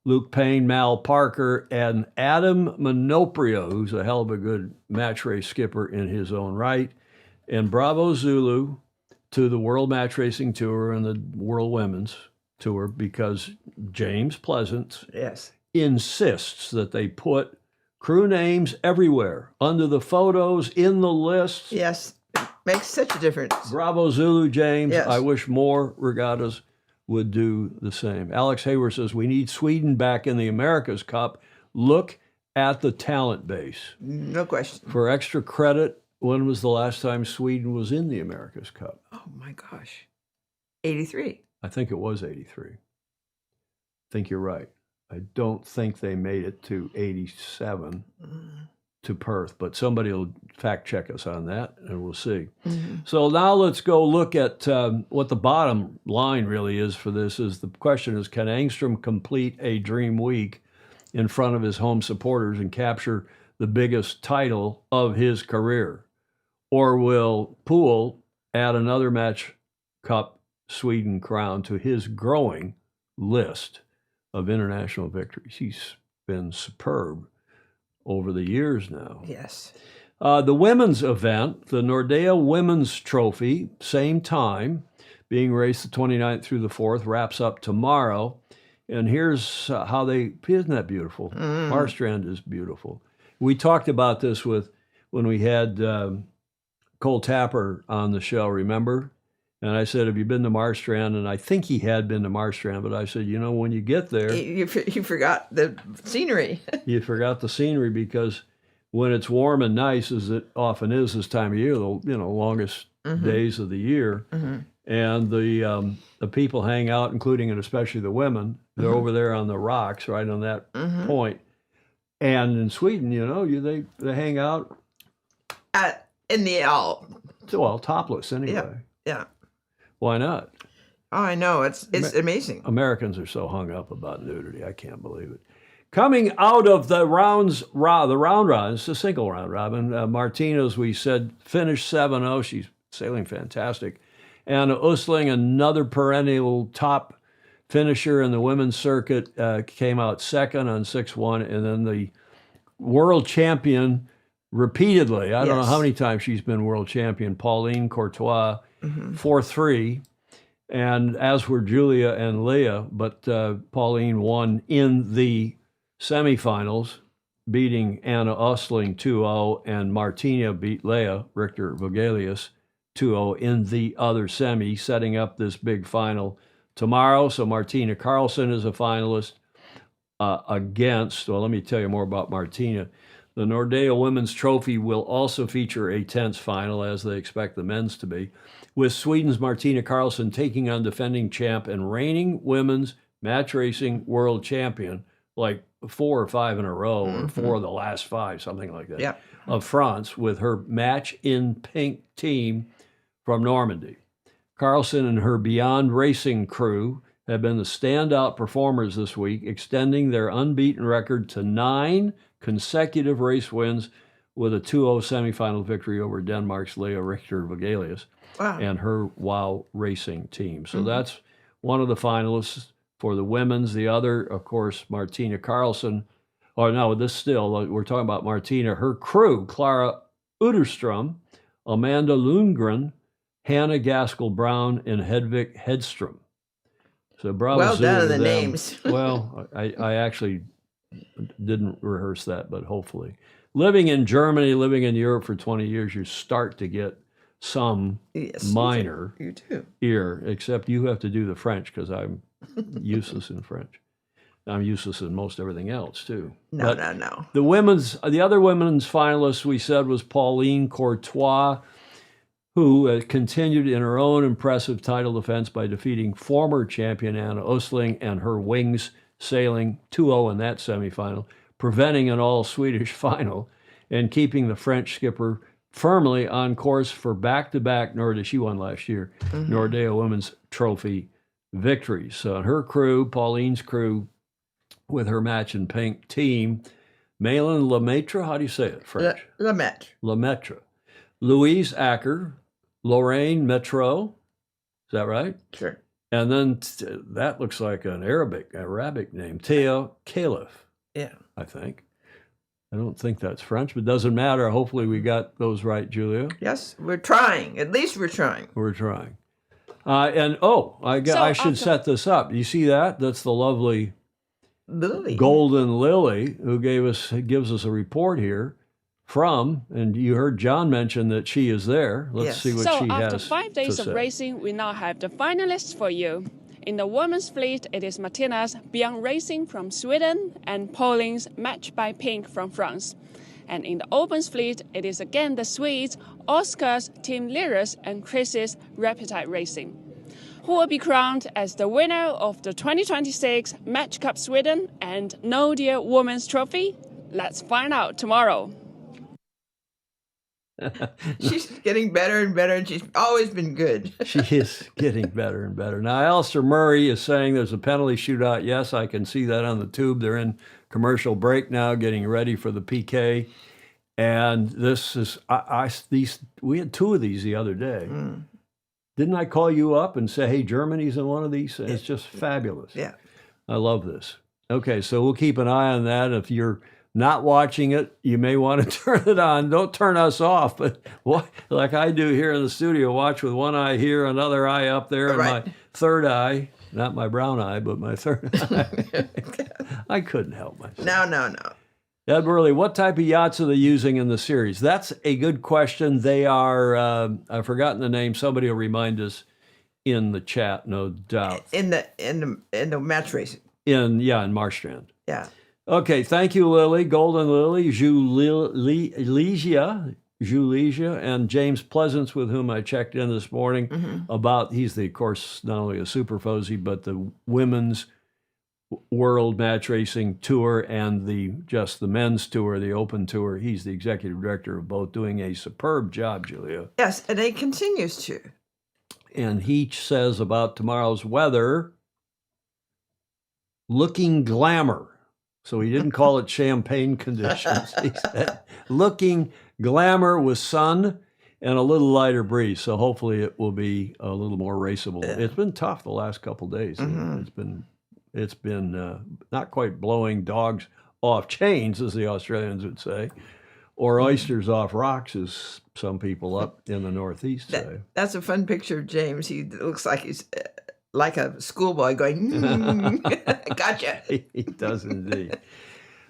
Speaker 1: Luke Payne, Mal Parker, and Adam Minoprio, who's a hell of a good match race skipper in his own right. And bravo Zulu to the World Match Racing Tour and the World Women's Tour, because James Pleasance insists that they put crew names everywhere, under the photos, in the lists.
Speaker 2: Yes, makes such a difference.
Speaker 1: Bravo Zulu, James.
Speaker 2: Yes.
Speaker 1: I wish more regattas would do the same. Alex Hayward says, we need Sweden back in the America's Cup. Look at the talent base.
Speaker 2: No question.
Speaker 1: For extra credit, when was the last time Sweden was in the America's Cup?
Speaker 2: Oh, my gosh. 83.
Speaker 1: I think it was 83. I think you're right. I don't think they made it to 87 to Perth, but somebody will fact check us on that, and we'll see. So now let's go look at what the bottom line really is for this. Is the question is, can Engstrom complete a dream week in front of his home supporters and capture the biggest title of his career? Or will Poole add another Match Cup Sweden crown to his growing list of international victories? He's been superb over the years now.
Speaker 2: Yes.
Speaker 1: The women's event, the Nordea Women's Trophy, same time, being raced the 29th through the 4th, wraps up tomorrow. And here's how isn't that beautiful? Marstrand is beautiful. We talked about this when we had Cole Tapper on the show, remember? And I said, have you been to Marstrand? And I think he had been to Marstrand, but I said, when you get there,
Speaker 2: You forgot the scenery.
Speaker 1: you forgot the scenery, because when it's warm and nice, as it often is this time of year, the longest days of the year, and the people hang out, including and especially the women. They're over there on the rocks, right on that point. And in Sweden, they hang out
Speaker 2: In the
Speaker 1: topless anyway.
Speaker 2: Yeah.
Speaker 1: Why not?
Speaker 2: Oh, I know. It's amazing.
Speaker 1: Americans are so hung up about nudity. I can't believe it. Coming out of the round robin, it's a single round robin. Martina, as we said, finished 7-0. She's sailing fantastic. Anna Usling, another perennial top finisher in the women's circuit, came out second on 6-1. And then the world champion repeatedly, I don't know how many times she's been world champion, Pauline Courtois, 4-3. And as were Julia and Leah, but Pauline won in the semifinals, beating Anna Usling 2-0, and Martina beat Leah Richter Vogelius 2-0 in the other semi, setting up this big final tomorrow. So Martina Carlson is a finalist against, well, let me tell you more about Martina. The Nordea Women's Trophy will also feature a tense final, as they expect the men's to be, with Sweden's Martina Carlson taking on defending champ and reigning women's match racing world champion, like 4 or 5 in a row, or 4 of the last 5, something like that, of France, with her match in pink team from Normandy. Carlson and her Beyond Racing crew have been the standout performers this week, extending their unbeaten record to 9 consecutive race wins, with a 2-0 semifinal victory over Denmark's Leah Richter Vogelius and her WOW Racing team. So that's one of the finalists for the women's. The other, of course, Martina Carlson. Or no, we're talking about Martina. Her crew, Clara Uderström, Amanda Lundgren, Hannah Gaskell-Brown, and Hedvig Hedström. So bravo.
Speaker 2: Well done on the
Speaker 1: them.
Speaker 2: names.
Speaker 1: Well, I actually didn't rehearse that, but hopefully. Living in Germany, living in Europe for 20 years, you start to get some minor ear, except you have to do the French, because I'm useless in French. I'm useless in most everything else, too.
Speaker 2: No.
Speaker 1: The other women's finalist we said was Pauline Courtois, who continued in her own impressive title defense by defeating former champion Anna Usling and her wings, sailing 2-0 in that semifinal, preventing an all-Swedish final, and keeping the French skipper firmly on course for back-to-back Nordea. She won last year, Nordea Women's Trophy victories. So her crew, Pauline's crew, with her match in pink team, Malin Lemaitre, how do you say it, French? Lemaitre. Louise Acker, Lorraine Metro, is that right?
Speaker 2: Sure.
Speaker 1: And then that looks like an Arabic name, Thea Caliph.
Speaker 2: Yeah.
Speaker 1: I think. I don't think that's French, but it doesn't matter. Hopefully we got those right, Julia.
Speaker 2: Yes, we're trying. At least we're trying.
Speaker 1: We're trying. I should set this up. You see that? That's the lovely
Speaker 2: Lily.
Speaker 1: Golden Lily, who gives us a report here from, and you heard John mention that she is there. Let's see what she has to say.
Speaker 11: So after 5 days of racing, we now have the finalists for you. In the women's fleet, it is Martina's Beyond Racing from Sweden and Pauline's Match by Pink from France. And in the Opens fleet, it is again the Swedes, Oscar's Team Lyrus and Chris's Repetite Racing, who will be crowned as the winner of the 2026 Match Cup Sweden and Nordea Women's Trophy. Let's find out tomorrow.
Speaker 2: She's getting better and better, and she's always been good.
Speaker 1: She is getting better and better. Now, Alistair Murray is saying there's a penalty shootout. Yes, I can see that on the tube. They're in commercial break now, getting ready for the PK. And this is, we had 2 of these the other day. Didn't I call you up and say, hey, Germany's in one of these? It's just fabulous.
Speaker 2: Yeah.
Speaker 1: I love this. Okay, so we'll keep an eye on that. If you're not watching it, you may want to turn it on. Don't turn us off, but like I do here in the studio, watch with one eye here, another eye up there, and my third eye, not my brown eye, but my third eye. I couldn't help myself.
Speaker 2: No.
Speaker 1: Ed Burley, what type of yachts are they using in the series? That's a good question. They are, I've forgotten the name. Somebody will remind us in the chat, no doubt.
Speaker 2: In the match racing.
Speaker 1: In Marstrand.
Speaker 2: Yeah.
Speaker 1: Okay, thank you, Lily, Golden Lily, Julesia, and James Pleasance, with whom I checked in this morning about, he's of course, not only a super Fozy, but the women's World Match Racing Tour and the men's tour, the Open Tour. He's the executive director of both, doing a superb job, Julia.
Speaker 2: Yes, and it continues to.
Speaker 1: And he says about tomorrow's weather, looking glamour. So he didn't call it champagne conditions. He said looking glamour with sun and a little lighter breeze. So hopefully it will be a little more raceable. Yeah. It's been tough the last couple of days. It's been not quite blowing dogs off chains, as the Australians would say, or oysters off rocks, as some people up in the Northeast say.
Speaker 2: That's a fun picture of James. He looks like he's like a schoolboy going, gotcha.
Speaker 1: He does indeed.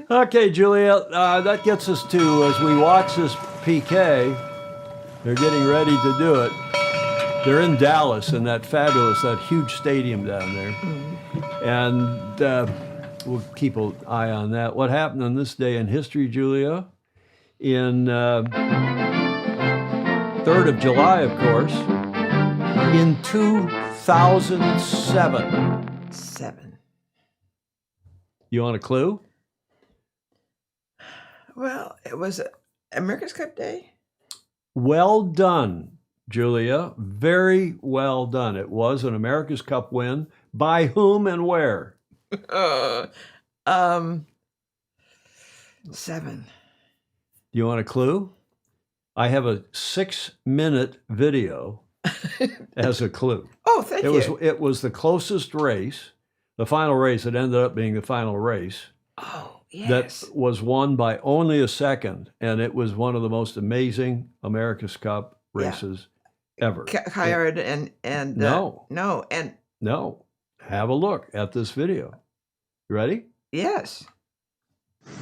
Speaker 1: Okay, Julia, that gets us to, as we watch this PK, they're getting ready to do it. They're in Dallas in that huge stadium down there. And we'll keep an eye on that. What happened on this day in history, Julia? In 3rd of July, of course, in 2007. You want a clue?
Speaker 2: Well, it was America's Cup Day.
Speaker 1: Well done, Julia. Very well done. It was an America's Cup win. By whom and where?
Speaker 2: 7.
Speaker 1: Do you want a clue? I have a 6-minute video as a clue.
Speaker 2: Oh, thank you.
Speaker 1: It was the closest race, the final race. It ended up being the final race.
Speaker 2: Oh, yes.
Speaker 1: That was won by only a second, and it was one of the most amazing America's Cup races ever.
Speaker 2: Hired and
Speaker 1: no. Have a look at this video. You ready?
Speaker 2: Yes.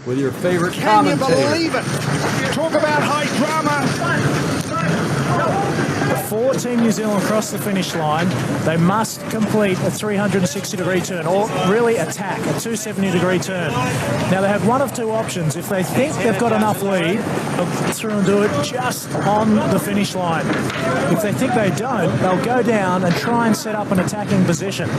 Speaker 1: With your favorite
Speaker 12: commentator.
Speaker 1: commentator.
Speaker 12: Can you believe it? Talk about high drama.
Speaker 13: Before Team New Zealand cross the finish line, they must complete a 360-degree turn, or really attack a 270-degree turn. Now, they have one of two options. If they think they've got enough lead, they'll go through and do it just on the finish line. If they think they don't, they'll go down and try and set up an attacking position.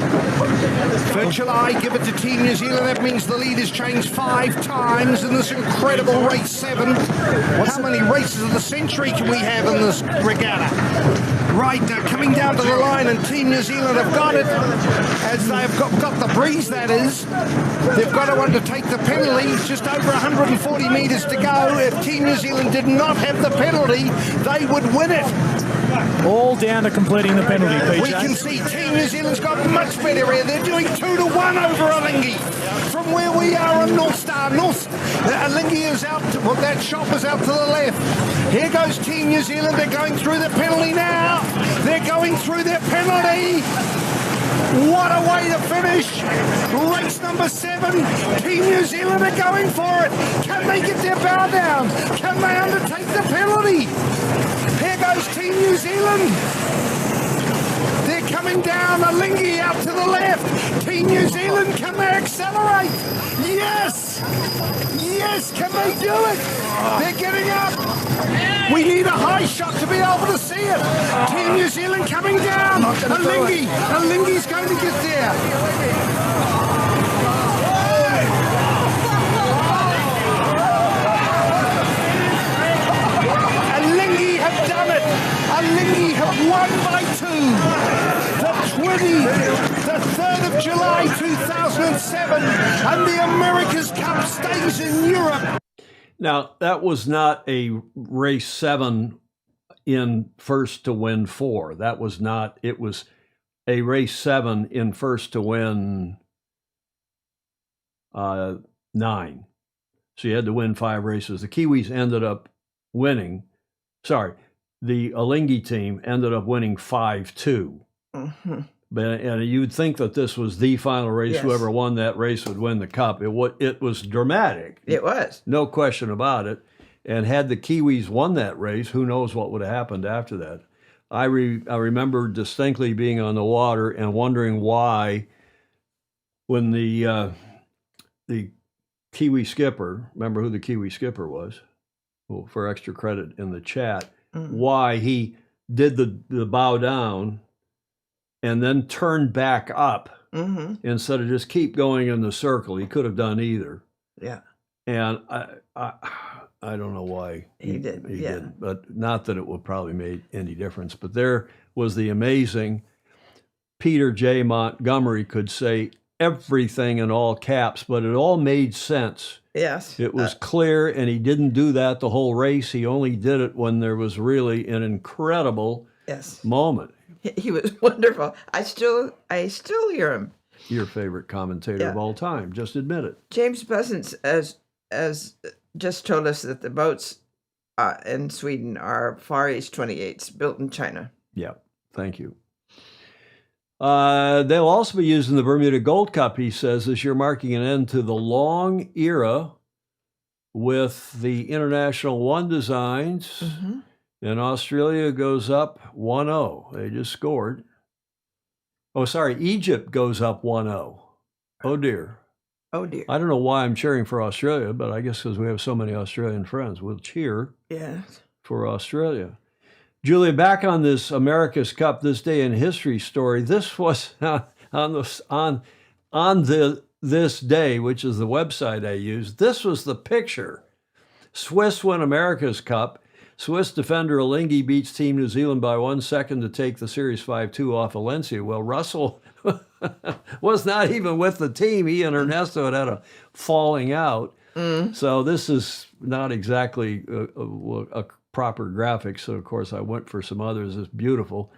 Speaker 12: For July, give it to Team New Zealand. That means the lead has changed 5 times in this incredible race 7. How many races of the century can we have in this regatta? Right, coming down to the line, and Team New Zealand have got it, as they've got the breeze, that is. They've got to undertake the penalty, just over 140 metres to go. If Team New Zealand did not have the penalty, they would win it.
Speaker 13: All down to completing the penalty, PJ.
Speaker 12: We can see Team New Zealand's got much better here. They're doing 2-1 over Alingi. From where we are on North Star, Alingi is out, well, that shop is out to the left. Here goes Team New Zealand. They're going through the penalty now. They're going through their penalty. What a way to finish. Race number 7. Team New Zealand are going for it. Can they get their bow down? Can they undertake the penalty? Here goes Team New Zealand. They're coming down. Alingi out to the left. Team New Zealand, can they accelerate? Yes! Yes, can they do it? They're getting up. We need a high shot to be able to see it. Team New Zealand coming down. Alingi's going to get there. Alingi have done it. Alingi have won by 2. The 3rd of July 2007, and the America's Cup stays in Europe.
Speaker 1: Now, that was not a race 7 in first to win 4. That was not, it was a race 7 in first to win 9. So you had to win 5 races. The Kiwis ended up winning. Sorry, the Alingi team ended up winning 5-2.
Speaker 2: Mm-hmm.
Speaker 1: And you'd think that this was the final race.
Speaker 2: Yes.
Speaker 1: Whoever won that race would win the cup. It was dramatic.
Speaker 2: It was.
Speaker 1: No question about it. And had the Kiwis won that race, who knows what would have happened after that. I remember distinctly being on the water and wondering why, when the Kiwi skipper, remember who the Kiwi skipper was? Well, for extra credit in the chat, why he did the bow down and then turned back up instead of just keep going in the circle. He could have done either.
Speaker 2: Yeah.
Speaker 1: And I don't know why
Speaker 2: he didn't,
Speaker 1: but not that it would probably made any difference. But there was the amazing Peter J. Montgomery could say everything in all caps, but it all made sense.
Speaker 2: Yes.
Speaker 1: It was clear, and he didn't do that the whole race. He only did it when there was really an incredible moment.
Speaker 2: He was wonderful. I still hear him.
Speaker 1: Your favorite commentator of all time. Just admit it.
Speaker 2: James Pleasance as just told us that the boats in Sweden are Far East 28s built in China.
Speaker 1: Yeah, thank you. They'll also be using the Bermuda Gold Cup, he says, this year, marking an end to the long era with the International One designs. And Australia goes up 1-0. They just scored. Oh, sorry, Egypt goes up 1-0. Oh, dear.
Speaker 2: Oh, dear.
Speaker 1: I don't know why I'm cheering for Australia, but I guess because we have so many Australian friends. We'll cheer for Australia. Julia, back on this America's Cup, this day in history story. This was on this day, which is the website I use. This was the picture. Swiss win America's Cup. Swiss defender Alinghi beats Team New Zealand by 1 second to take the series 5-2 off Valencia. Well, Russell was not even with the team. He and Ernesto had a falling out. So this is not exactly a proper graphic. So, of course, I went for some others. This beautiful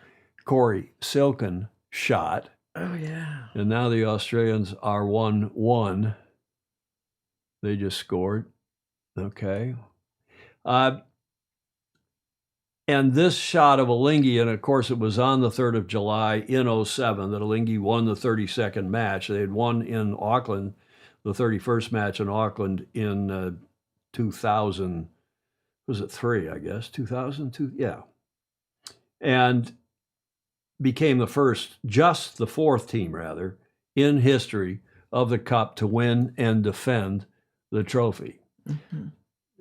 Speaker 1: Corey Silken shot.
Speaker 2: Oh, yeah.
Speaker 1: And now the Australians are 1-1. They just scored. Okay. And this shot of Alinghi, and of course it was on the 3rd of July in 2007 that Alinghi won the 32nd match. They had won in Auckland, the 31st match in Auckland in 2000. Was it 3, I guess? 2002? Yeah. And became the fourth team, rather, in history of the Cup to win and defend the trophy.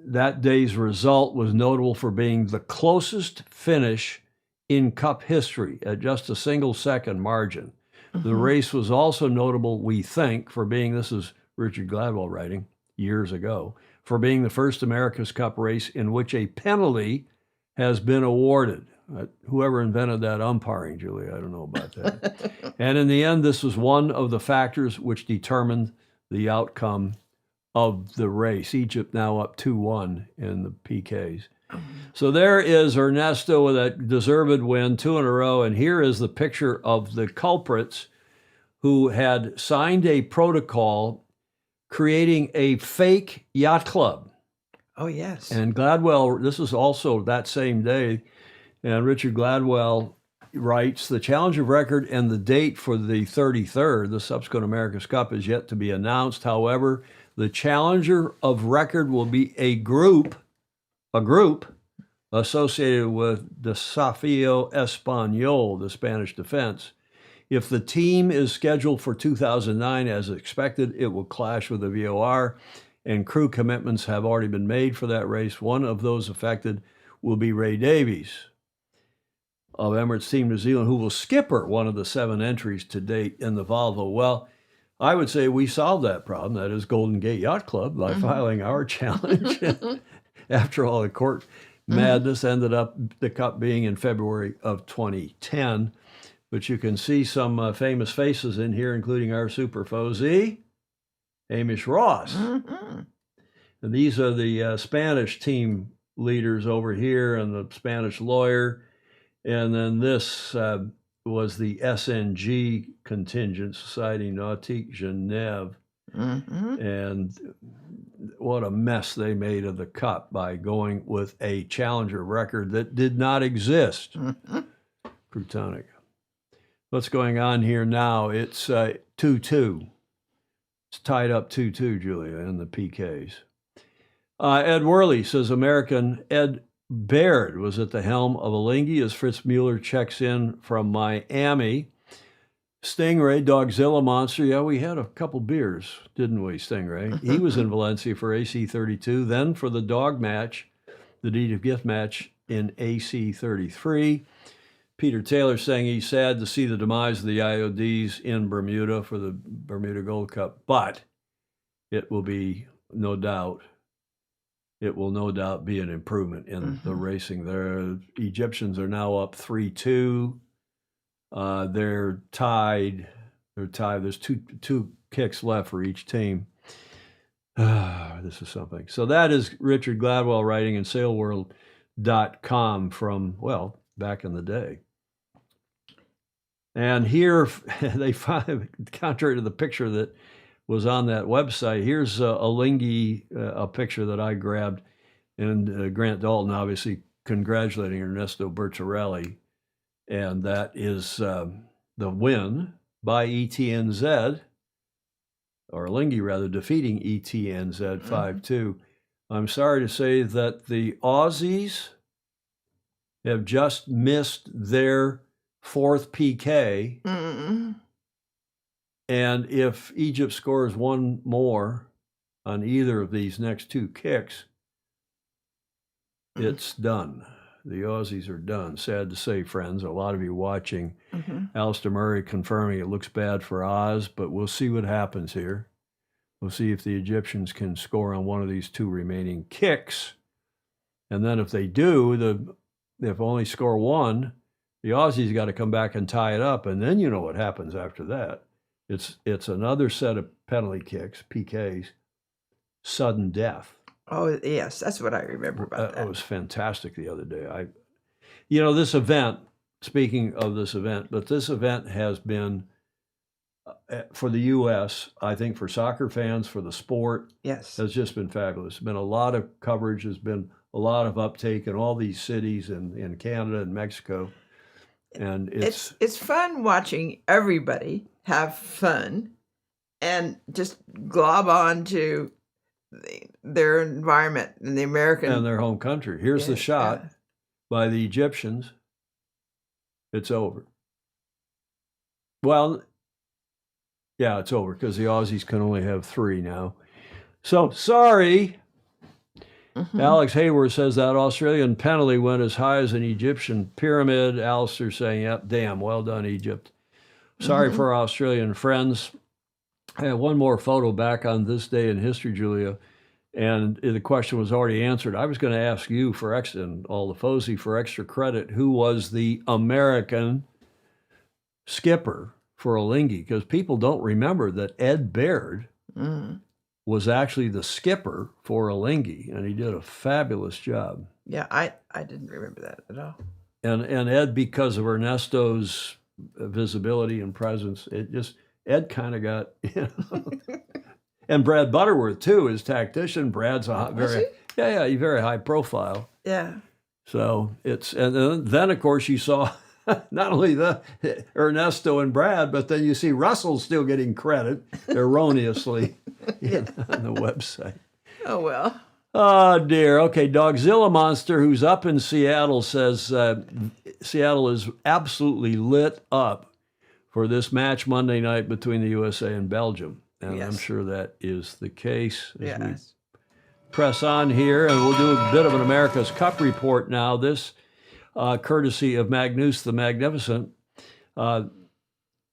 Speaker 1: That day's result was notable for being the closest finish in Cup history at just a single-second margin. The race was also notable, we think, for being, this is Richard Gladwell writing years ago, for being the first America's Cup race in which a penalty has been awarded. Whoever invented that umpiring, Julie, I don't know about that. And in the end, this was one of the factors which determined the outcome of the race. Egypt now up 2-1 in the PKs. So there is Ernesto with a deserved win, 2 in a row. And here is the picture of the culprits who had signed a protocol creating a fake yacht club.
Speaker 2: Oh, yes.
Speaker 1: And Gladwell, this is also that same day, and Richard Gladwell writes, the challenge of record and the date for the 33rd, the subsequent America's Cup, is yet to be announced. However, the challenger of record will be a group associated with Desafío Español, the Spanish defense. If the team is scheduled for 2009 as expected, it will clash with the VOR, and crew commitments have already been made for that race. One of those affected will be Ray Davies of Emirates Team New Zealand, who will skipper one of the 7 entries to date in the Volvo. Well, I would say we solved that problem, that is Golden Gate Yacht Club, by filing our challenge. After all, the court madness ended up the Cup being in February of 2010. But you can see some famous faces in here, including our super fozy, Hamish Ross. And these are the Spanish team leaders over here and the Spanish lawyer. And then this was the SNG contingent, Société Nautique Genève. And what a mess they made of the Cup by going with a challenger record that did not exist. Prutonic. What's going on here now? It's 2-2. It's tied up 2-2, Julia, in the PKs. Ed Worley says American Ed Baird was at the helm of Alinghi as Fritz Mueller checks in from Miami. Stingray, Dogzilla Monster. Yeah, we had a couple beers, didn't we, Stingray? He was in Valencia for AC32, then for the dog match, the Deed of Gift match in AC33. Peter Taylor saying he's sad to see the demise of the IODs in Bermuda for the Bermuda Gold Cup, but it will be no doubt be an improvement in the racing. The Egyptians are now up 3-2. They're tied. There's two kicks left for each team. This is something. So that is Richard Gladwell writing in sailworld.com from, well, back in the day. And here they find, contrary to the picture that was on that website, here's Alinghi, a picture that I grabbed, and Grant Dalton obviously congratulating Ernesto Bertarelli. And that is the win by ETNZ, or Alinghi rather, defeating ETNZ 5-2. I'm sorry to say that the Aussies have just missed their fourth PK. And if Egypt scores one more on either of these next two kicks, it's done. The Aussies are done. Sad to say, friends. A lot of you watching. Alistair Murray confirming it looks bad for Oz, but we'll see what happens here. We'll see if the Egyptians can score on one of these two remaining kicks. And then if they do, if only score one, the Aussies got to come back and tie it up. And then you know what happens after that. It's another set of penalty kicks, PKs, sudden death.
Speaker 2: Oh, yes, that's what I remember about that.
Speaker 1: It was fantastic the other day. This event, speaking of this event, but this event has been, for the U.S., I think for soccer fans, for the sport,
Speaker 2: yes,
Speaker 1: has just been fabulous. There's been a lot of coverage. There's been a lot of uptake in all these cities in Canada and Mexico. And
Speaker 2: it's fun watching everybody have fun and just glob on to their environment and the American
Speaker 1: and their home country. Here's the shot by the Egyptians. It's over. Well, yeah, it's over because the Aussies can only have 3 now. So sorry. Alex Hayward says that Australian penalty went as high as an Egyptian pyramid. Alistair saying, yep, damn, well done, Egypt. Sorry for our Australian friends. I have one more photo back on this day in history, Julia, and the question was already answered. I was going to ask you for extra, and all the Fozy for extra credit, who was the American skipper for Alinghi, because people don't remember that Ed Baird was actually the skipper for Alinghi, and he did a fabulous job.
Speaker 2: Yeah, I didn't remember that at all.
Speaker 1: And Ed, because of Ernesto's visibility and presence, Ed kind of got, and Brad Butterworth too, his tactician. Brad's he's very high profile.
Speaker 2: Yeah.
Speaker 1: So and then of course you saw not only the Ernesto and Brad, but then you see Russell still getting credit erroneously on the website.
Speaker 2: Oh well.
Speaker 1: Oh dear. Okay, Dogzilla Monster, who's up in Seattle, says Seattle is absolutely lit up for this match Monday night between the USA and Belgium. And I'm sure that is the case as we press on here. And we'll do a bit of an America's Cup report now. This courtesy of Magnus the Magnificent, the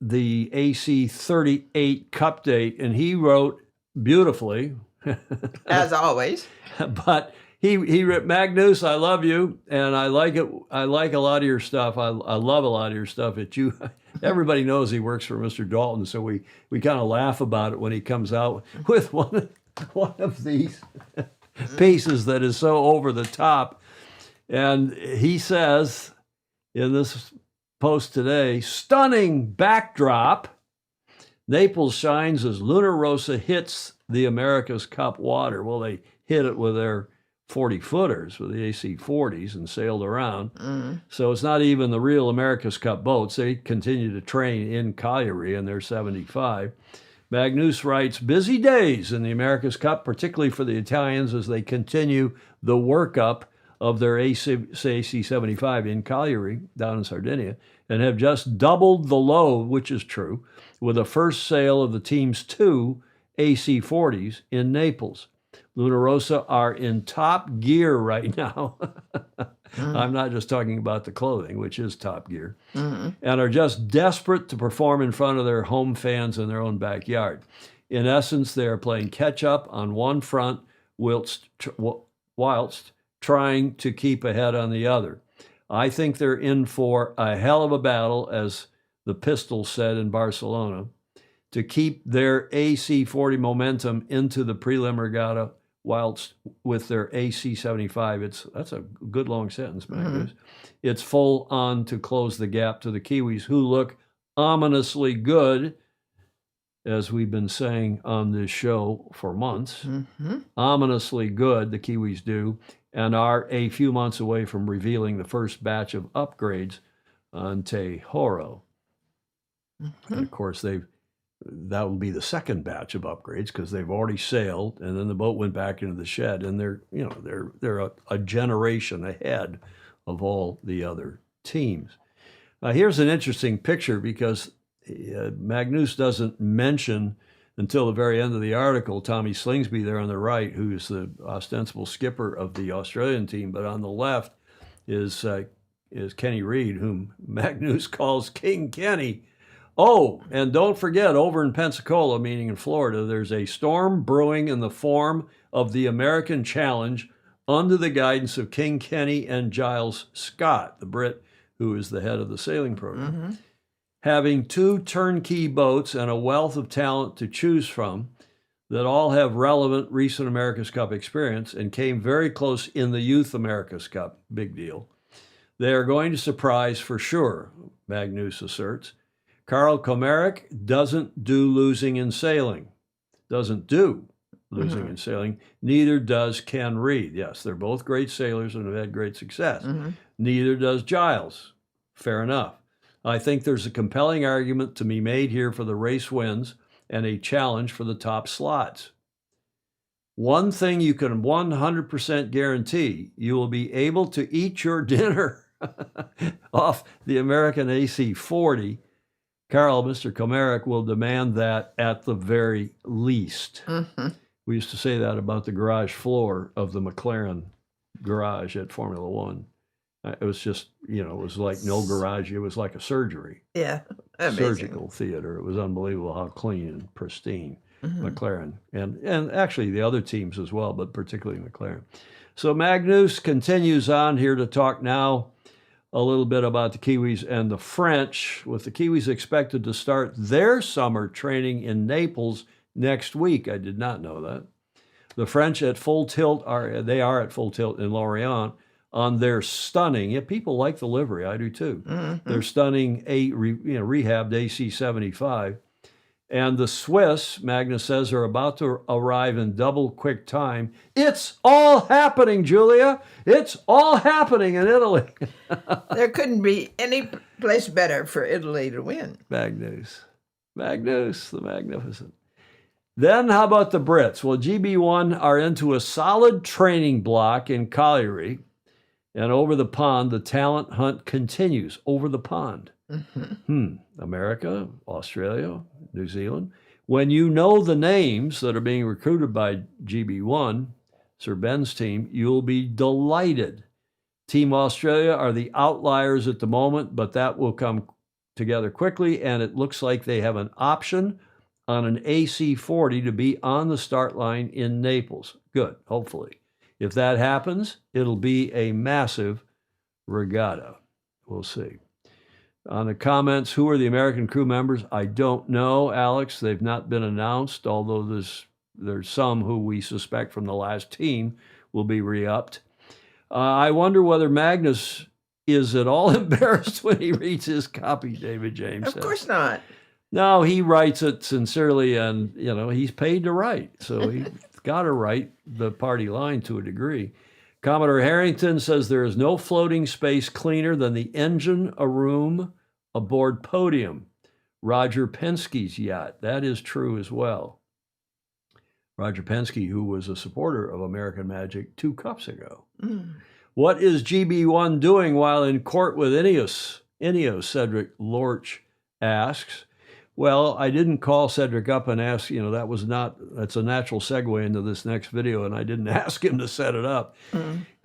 Speaker 1: AC38 Cup date. And he wrote beautifully.
Speaker 2: As always.
Speaker 1: But he wrote, Magnus, I love you, and I like it. I like a lot of your stuff. I love a lot of your stuff. Everybody knows he works for Mr. Dalton, so we kind of laugh about it when he comes out with one of these pieces that is so over the top. And he says in this post today, stunning backdrop. Naples shines as Luna Rossa hits the America's Cup water. Well, they hit it with their 40-footers, with the AC-40s, and sailed around. So it's not even the real America's Cup boats. They continue to train in Cagliari, and they're 75. Magnus writes, busy days in the America's Cup, particularly for the Italians as they continue the workup of their AC-75 in Cagliari, down in Sardinia, and have just doubled the load, which is true, with the first sale of the team's 2 AC-40s in Naples. Luna Rossa are in top gear right now. I'm not just talking about the clothing, which is top gear, and are just desperate to perform in front of their home fans in their own backyard. In essence, they are playing catch-up on one front whilst trying to keep ahead on the other. I think they're in for a hell of a battle, as the Pistols said in Barcelona, to keep their AC-40 momentum into the prelim regatta whilst with their AC-75. That's a good long sentence, Magnus. It's full on to close the gap to the Kiwis, who look ominously good, as we've been saying on this show for months. Ominously good, the Kiwis do, and are a few months away from revealing the first batch of upgrades on Te Horo. And of course, that will be the second batch of upgrades, because they've already sailed, and then the boat went back into the shed, and they're a generation ahead of all the other teams. Here's an interesting picture, because Magnus doesn't mention until the very end of the article Tommy Slingsby there on the right, who's the ostensible skipper of the Australian team, but on the left is Kenny Reed, whom Magnus calls King Kenny. Oh, and don't forget, over in Pensacola, meaning in Florida, there's a storm brewing in the form of the American Challenge under the guidance of King Kenny and Giles Scott, the Brit who is the head of the sailing program. Having 2 turnkey boats and a wealth of talent to choose from that all have relevant recent America's Cup experience and came very close in the Youth America's Cup, big deal. They are going to surprise for sure, Magnus asserts. Carl Komaric doesn't do losing in sailing. Neither does Ken Reed. Yes, they're both great sailors and have had great success. Neither does Giles. Fair enough. I think there's a compelling argument to be made here for the race wins and a challenge for the top slots. One thing you can 100% guarantee, you will be able to eat your dinner off the American AC-40. Carl, Mr. Komaric, will demand that at the very least. We used to say that about the garage floor of the McLaren garage at Formula One. It was just, it was like no garage. It was like a surgery.
Speaker 2: Yeah, amazing.
Speaker 1: Surgical theater. It was unbelievable how clean and pristine McLaren. And actually the other teams as well, but particularly McLaren. So Magnus continues on here to talk now a little bit about the Kiwis and the French, with the Kiwis expected to start their summer training in Naples next week. I did not know that. The French at full tilt are at full tilt in Lorient on their stunning, people like the livery, I do too. Their stunning rehabbed AC-75. And the Swiss, Magnus says, are about to arrive in double quick time. It's all happening, Julia. It's all happening in Italy.
Speaker 2: There couldn't be any place better for Italy to win.
Speaker 1: Magnus the Magnificent. Then how about the Brits? Well, GB1 are into a solid training block in Cagliari, and over the pond, the talent hunt continues. Over the pond. America, Australia, New Zealand. When you know the names that are being recruited by GB1, Sir Ben's team, you'll be delighted. Team Australia are the outliers at the moment, but that will come together quickly, and it looks like they have an option on an AC-40 to be on the start line in Naples. Good, hopefully. If that happens, it'll be a massive regatta. We'll see. On the comments, who are the American crew members? I don't know, Alex. They've not been announced, although there's some who we suspect from the last team will be re-upped. I wonder whether Magnus is at all embarrassed when he reads his copy, David James says.
Speaker 2: Of course not.
Speaker 1: No, he writes it sincerely, and, he's paid to write. So he's got to write the party line to a degree. Commodore Harrington says there is no floating space cleaner than the engine room aboard Podium, Roger Penske's yacht. That is true as well. Roger Penske, who was a supporter of American Magic 2 cups ago. What is GB1 doing while in court with Ineos? Cedric Lorch asks. Well, I didn't call Cedric up and ask, that's a natural segue into this next video, and I didn't ask him to set it up.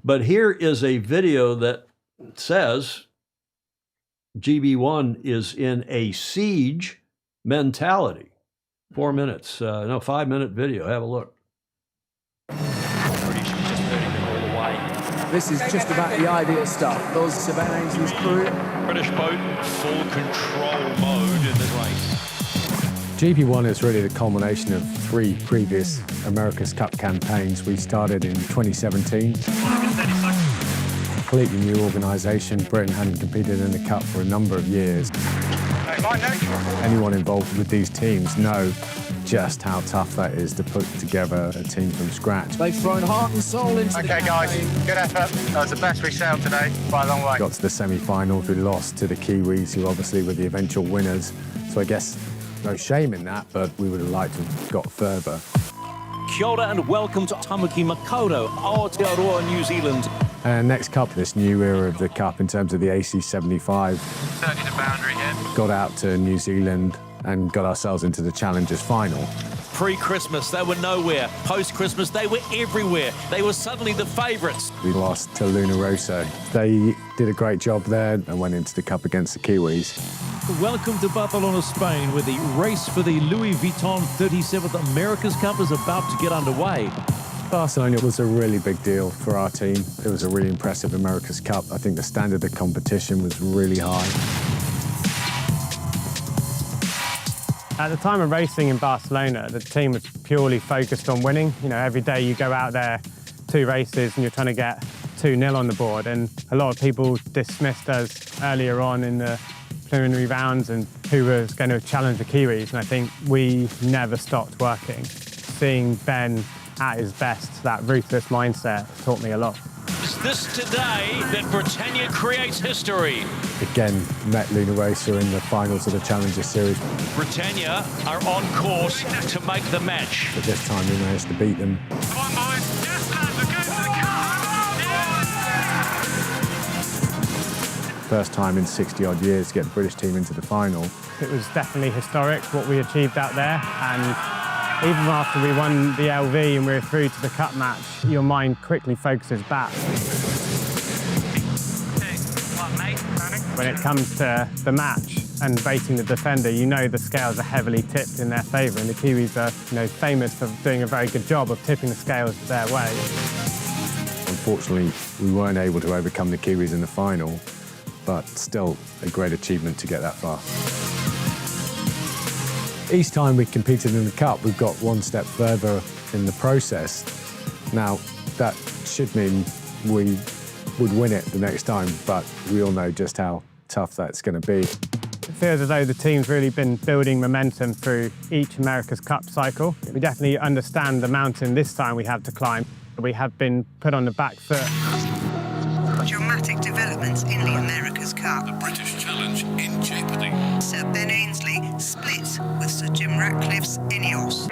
Speaker 1: But here is a video that says GB1 is in a siege mentality. 4 minutes, 5-minute video. Have a look.
Speaker 14: This is just about the idea stuff. Those Savannah Ainsley's crew.
Speaker 15: British boat, full control mode in the race.
Speaker 16: GP1 is really the culmination of 3 previous America's Cup campaigns. We started in 2017. Completely new organisation. Britain hadn't competed in the Cup for a number of years. Anyone involved with these teams know just how tough that is to put together a team from scratch.
Speaker 14: They've thrown heart and soul into the
Speaker 17: Okay, guys, good effort. That was the best we sailed today by a long way.
Speaker 16: Got to the semi-finals, we lost to the Kiwis, who obviously were the eventual winners. So I guess no shame in that, but we would have liked to have got further.
Speaker 18: Kia ora and welcome to Tamaki Makaurau, Aotearoa, New Zealand.
Speaker 16: Next Cup, this new era of the Cup in terms of the AC75.
Speaker 17: 30 to boundary here.
Speaker 16: Got out to New Zealand and got ourselves into the Challengers final.
Speaker 18: Pre-Christmas, they were nowhere. Post-Christmas, they were everywhere. They were suddenly the favourites.
Speaker 16: We lost to Luna Rossa. They did a great job there and went into the Cup against the Kiwis.
Speaker 19: Welcome to Barcelona, Spain, where the race for the Louis Vuitton 37th America's Cup is about to get underway.
Speaker 16: Barcelona was a really big deal for our team. It was a really impressive America's Cup. I think the standard of competition was really high.
Speaker 3: At the time of racing in Barcelona, the team was purely focused on winning. Every day you go out there, 2 races, and you're trying to get 2-0 on the board. And a lot of people dismissed us earlier on in the preliminary rounds and who was going to challenge the Kiwis. And I think we never stopped working. Seeing Ben at his best, that ruthless mindset taught me a lot.
Speaker 18: Is this today that Britannia creates history?
Speaker 16: Again, met Luna Rossa in the finals of the Challenger Series.
Speaker 18: Britannia are on course to make the match.
Speaker 16: But this time we managed to beat them.
Speaker 17: Come on, boys. Yes, lads, we're going to the Cup.
Speaker 16: First time in 60-odd years to get the British team into the final.
Speaker 3: It was definitely historic what we achieved out there, and even after we won the LV and we were through to the Cup match, your mind quickly focuses back. When it comes to the match and facing the defender, you know the scales are heavily tipped in their favour, and the Kiwis are famous for doing a very good job of tipping the scales their way.
Speaker 16: Unfortunately, we weren't able to overcome the Kiwis in the final, but still a great achievement to get that far. Each time we competed in the Cup, we've got one step further in the process. Now, that should mean we would win it the next time, but we all know just how tough that's going to be.
Speaker 3: It feels as though the team's really been building momentum through each America's Cup cycle. We definitely understand the mountain this time we have to climb. We have been put on the back foot.
Speaker 20: Dramatic developments in the America's Cup.
Speaker 21: The British challenge in jeopardy.
Speaker 20: Sir Ben Ainsley splits with Sir Jim Ratcliffe's Ineos.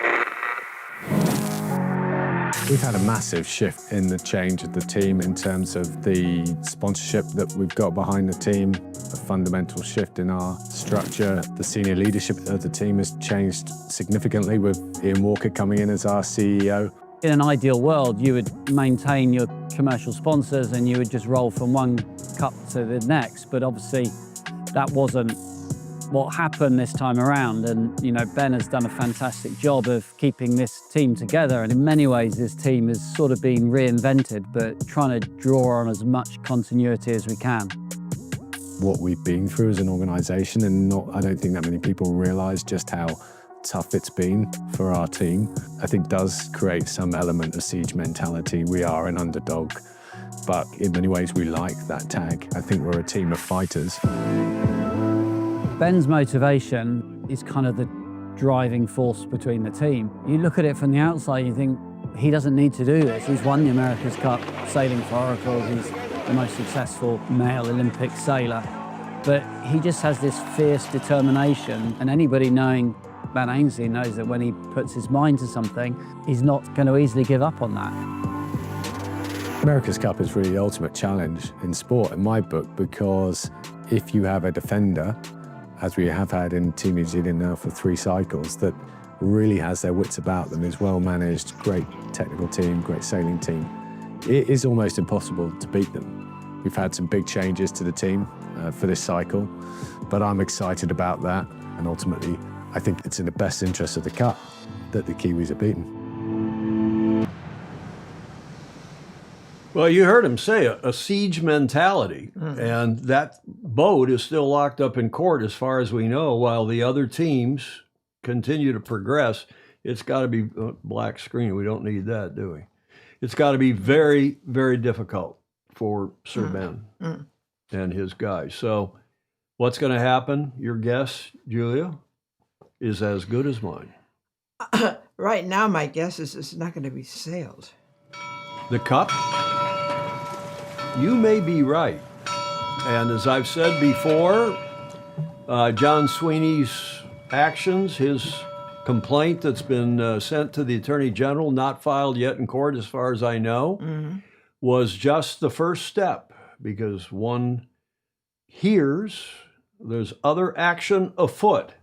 Speaker 16: We've had a massive shift in the change of the team in terms of the sponsorship that we've got behind the team, a fundamental shift in our structure. The senior leadership of the team has changed significantly with Ian Walker coming in as our CEO.
Speaker 22: In an ideal world, you would maintain your commercial sponsors and you would just roll from one cup to the next. But obviously, that wasn't what happened this time around. And, Ben has done a fantastic job of keeping this team together. And in many ways, this team has sort of been reinvented, but trying to draw on as much continuity as we can.
Speaker 16: What we've been through as an organisation, and I don't think that many people realise just how tough it's been for our team, I think does create some element of siege mentality. We are an underdog, but in many ways we like that tag. I think we're a team of fighters.
Speaker 22: Ben's motivation is kind of the driving force between the team. You look at it from the outside, you think he doesn't need to do this. He's won the America's Cup sailing for Oracle. He's the most successful male Olympic sailor. But he just has this fierce determination, and anybody knowing Ben Ainsley knows that when he puts his mind to something, he's not going to easily give up on that.
Speaker 16: America's Cup is really the ultimate challenge in sport in my book, because if you have a defender, as we have had in Team New Zealand now for 3 cycles, that really has their wits about them, is well managed, great technical team, great sailing team, it is almost impossible to beat them. We've had some big changes to the team for this cycle, but I'm excited about that, and ultimately I think it's in the best interest of the Cup that the Kiwis are beaten.
Speaker 1: Well, you heard him say a siege mentality, and that boat is still locked up in court as far as we know, while the other teams continue to progress. It's got to be black screen. We don't need that, do we? It's got to be very, very difficult for Sir Ben and his guys. So what's going to happen, your guess, Julia, is as good as mine.
Speaker 2: Right now, my guess is it's not going to be sailed.
Speaker 1: The Cup? You may be right. And as I've said before, John Sweeney's actions, his complaint that's been sent to the Attorney General, not filed yet in court as far as I know, was just the first step, because one hears there's other action afoot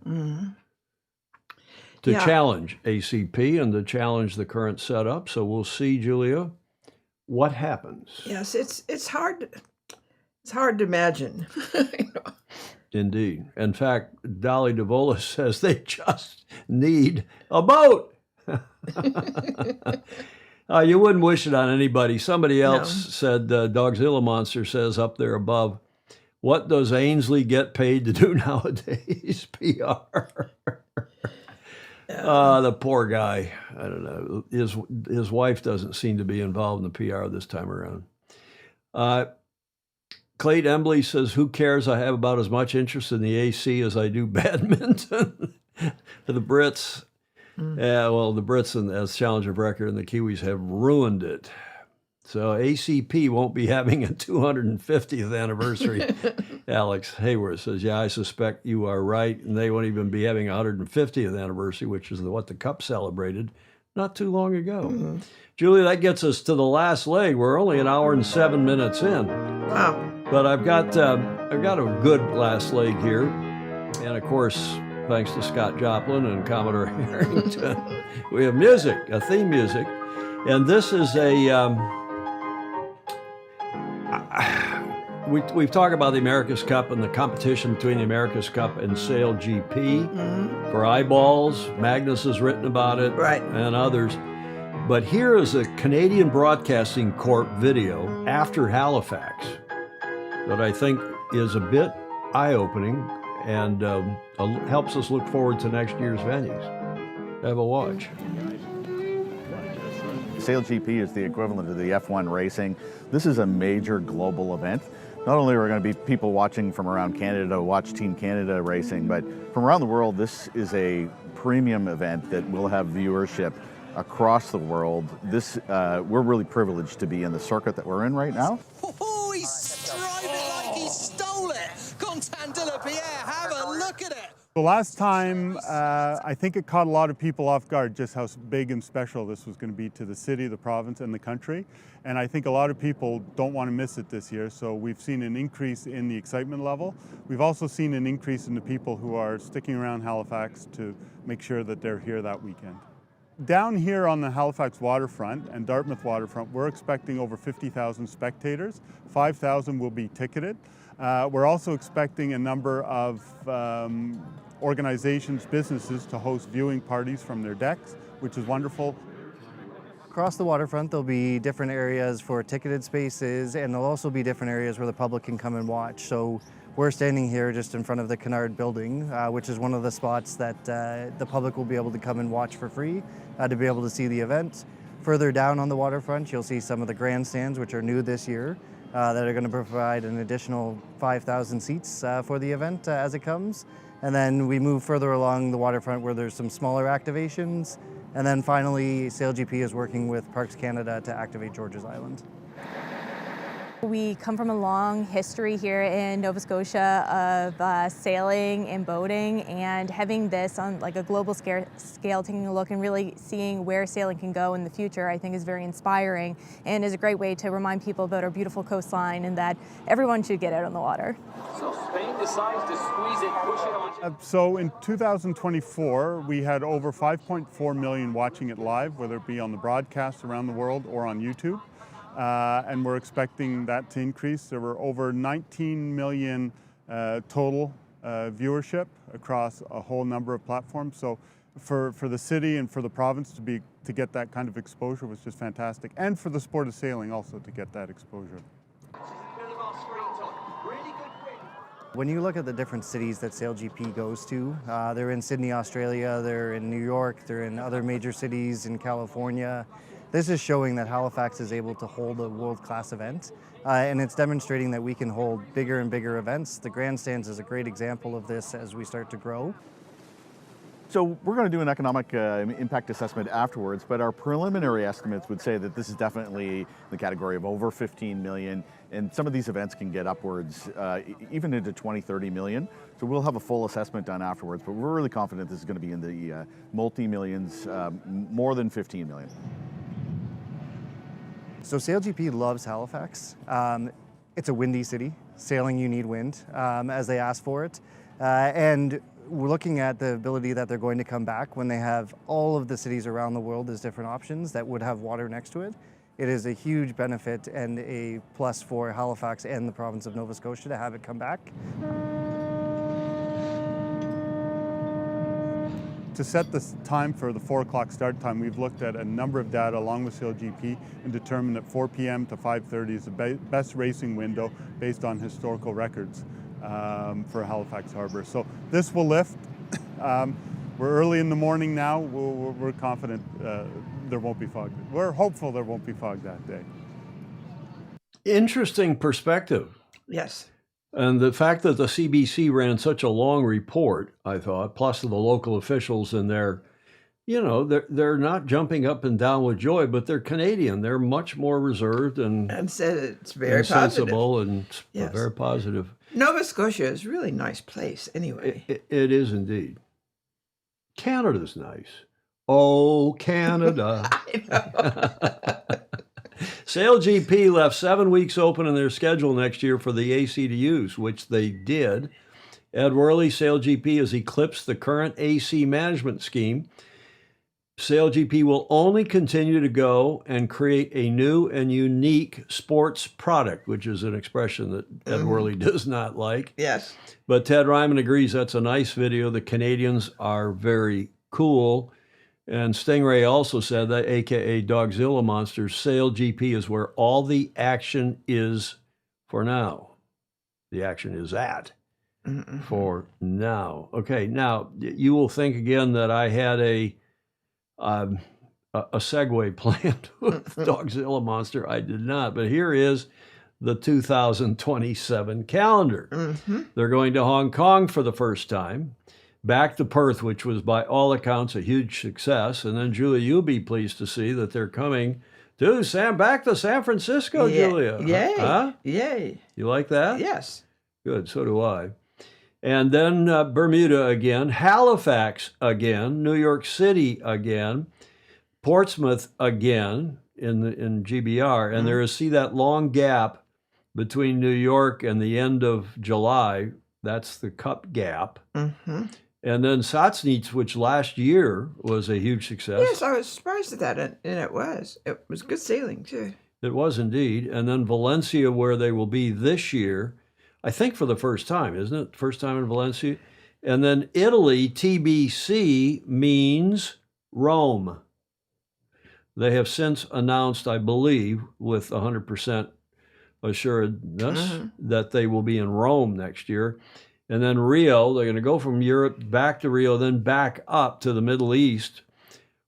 Speaker 1: to challenge ACP and to challenge the current setup. So we'll see, Julia, what happens.
Speaker 2: Yes, it's hard. It's hard to imagine.
Speaker 1: Indeed. In fact, Dolly DeVola says they just need a boat. You wouldn't wish it on anybody. Somebody else said, Dogzilla Monster says up there above, what does Ainsley get paid to do nowadays? PR. The poor guy. I don't know. His wife doesn't seem to be involved in the PR this time around. Clayton Embley says, who cares? I have about as much interest in the AC as I do badminton. The Brits, yeah, well, the Brits as Challenger of Record and the Kiwis have ruined it. So ACP won't be having a 250th anniversary. Alex Hayward says, yeah, I suspect you are right. And they won't even be having a 150th anniversary, which is what the Cup celebrated not too long ago. Julie, that gets us to the last leg. We're only an hour and 7 minutes in.
Speaker 2: Wow.
Speaker 1: But I've got a good last leg here. And of course, thanks to Scott Joplin and Commodore Harrington, we have music, a theme music. And this is we've talked about the America's Cup and the competition between the America's Cup and Sail GP for eyeballs. Magnus has written about it, and others. But here is a Canadian Broadcasting Corp video after Halifax that I think is a bit eye-opening and helps us look forward to next year's venues. Have a watch.
Speaker 4: Sail GP is the equivalent of the F1 racing. This is a major global event. Not only are there going to be people watching from around Canada to watch Team Canada racing, but from around the world, this is a premium event that will have viewership across the world. We're really privileged to be in the circuit that we're in right now.
Speaker 8: Oh, he strode it like he stole it. Contant de la Pierre, have a look at it.
Speaker 23: The last time, I think it caught a lot of people off guard just how big and special this was going to be to the city, the province, and the country. And I think a lot of people don't want to miss it this year. So we've seen an increase in the excitement level. We've also seen an increase in the people who are sticking around Halifax to make sure that they're here that weekend. Down here on the Halifax waterfront and Dartmouth waterfront, we're expecting over 50,000 spectators. 5,000 will be ticketed. We're also expecting a number of organizations, businesses to host viewing parties from their decks, which is wonderful.
Speaker 24: Across the waterfront, there'll be different areas for ticketed spaces, and there'll also be different areas where the public can come and watch. So we're standing here just in front of the Kennard building, which is one of the spots that the public will be able to come and watch for free to be able to see the event. Further down on the waterfront, you'll see some of the grandstands, which are new this year, that are going to provide an additional 5,000 seats for the event as it comes. And then we move further along the waterfront where there's some smaller activations. And then finally, Sail GP is working with Parks Canada to activate George's Island.
Speaker 5: We come from a long history here in Nova Scotia of sailing and boating, and having this on like a global scale, taking a look and really seeing where sailing can go in the future, I think is very inspiring and is a great way to remind people about our beautiful coastline and that everyone should get out on the water.
Speaker 6: So Spain decides to squeeze it, push it on.
Speaker 23: So in 2024, we had over 5.4 million watching it live, whether it be on the broadcast around the world or on YouTube. And we're expecting that to increase. There were over 19 million total viewership across a whole number of platforms. So for the city and for the province to get that kind of exposure was just fantastic. And for the sport of sailing also to get that exposure.
Speaker 24: When you look at the different cities that SailGP goes to, they're in Sydney, Australia, they're in New York, they're in other major cities in California. This is showing that Halifax is able to hold a world-class event, and it's demonstrating that we can hold bigger and bigger events. The grandstands is a great example of this as we start to grow.
Speaker 4: So we're going to do an economic impact assessment afterwards, but our preliminary estimates would say that this is definitely the category of over 15 million, and some of these events can get upwards even into 20, 30 million. So we'll have a full assessment done afterwards, but we're really confident this is going to be in the multi-millions, more than 15 million.
Speaker 24: So SailGP loves Halifax. It's a windy city. Sailing, you need wind, as they ask for it. And we're looking at the ability that they're going to come back when they have all of the cities around the world as different options that would have water next to it. It is a huge benefit and a plus for Halifax and the province of Nova Scotia to have it come back.
Speaker 23: To set the time for the 4 o'clock start time, we've looked at a number of data along with SailGP and determined that 4 p.m. to 5:30 is the best racing window based on historical records for Halifax Harbour. So this will lift. We're early in the morning now. We're confident there won't be fog. We're hopeful there won't be fog that day.
Speaker 1: Interesting perspective.
Speaker 2: Yes.
Speaker 1: And the fact that the CBC ran such a long report, I thought, plus the local officials and they're not jumping up and down with joy, but they're Canadian. They're much more reserved and
Speaker 2: said it's very
Speaker 1: sensible and
Speaker 2: yes.
Speaker 1: very positive.
Speaker 2: Nova Scotia is a really nice place anyway.
Speaker 1: It is indeed. Canada's nice. Oh, Canada.
Speaker 2: I know.
Speaker 1: SailGP left 7 weeks open in their schedule next year for the AC to use, which they did. Ed Worley, SailGP has eclipsed the current AC management scheme. SailGP will only continue to go and create a new and unique sports product, which is an expression that Ed Worley does not like.
Speaker 2: Yes.
Speaker 1: But Ted Ryman agrees that's a nice video. The Canadians are very cool. And Stingray also said that, a.k.a. Dogzilla Monsters, SailGP is where all the action is for now. The action is at for now. Okay, now you will think again that I had a segue planned with Dogzilla Monster. I did not, but here is the 2027 calendar. They're going to Hong Kong for the first time. Back to Perth, which was by all accounts a huge success. And then, Julia, you'll be pleased to see that they're coming to back to San Francisco, Julia.
Speaker 2: Yay.
Speaker 1: Huh?
Speaker 2: Yay.
Speaker 1: You like that?
Speaker 2: Yes.
Speaker 1: Good, so do I. And then Bermuda again, Halifax again, New York City again, Portsmouth again in GBR. And there is, see that long gap between New York and the end of July. That's the Cup gap. And then Satsnitz, which last year was a huge success.
Speaker 2: Yes, I was surprised at that, and it was. It was good sailing, too.
Speaker 1: It was indeed. And then Valencia, where they will be this year, I think for the first time, isn't it? First time in Valencia. And then Italy, TBC, means Rome. They have since announced, I believe, with 100% assuredness, that they will be in Rome next year. And then Rio, they're going to go from Europe back to Rio, then back up to the Middle East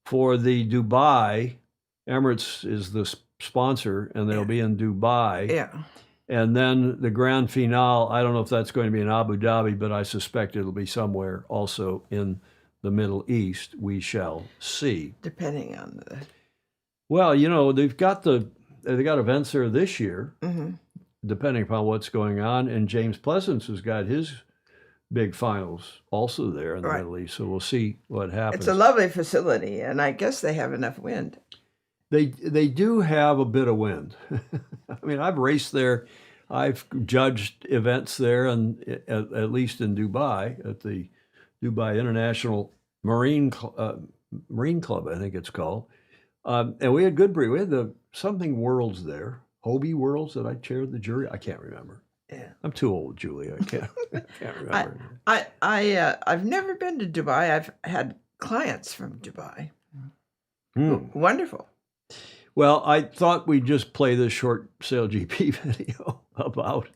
Speaker 1: for the Dubai. Emirates is the sponsor, and they'll be in Dubai.
Speaker 2: Yeah.
Speaker 1: And then the grand finale, I don't know if that's going to be in Abu Dhabi, but I suspect it'll be somewhere also in the Middle East. We shall see.
Speaker 2: Depending on the...
Speaker 1: Well, they got events there this year. depending upon what's going on. And James Pleasance has got his big finals also there in the Middle East. So we'll see what happens.
Speaker 2: It's a lovely facility, and I guess they have enough wind.
Speaker 1: They do have a bit of wind. I mean, I've raced there. I've judged events there, and at least in Dubai, at the Dubai International Marine Club, I think it's called. And we had good breed. We had the something Worlds there, Hobie Worlds, that I chaired the jury. I can't remember.
Speaker 2: Yeah,
Speaker 1: I'm too old, Julia. I can't remember.
Speaker 2: I've never been to Dubai. I've had clients from Dubai. Wonderful.
Speaker 1: Well, I thought we'd just play this short Sail GP video about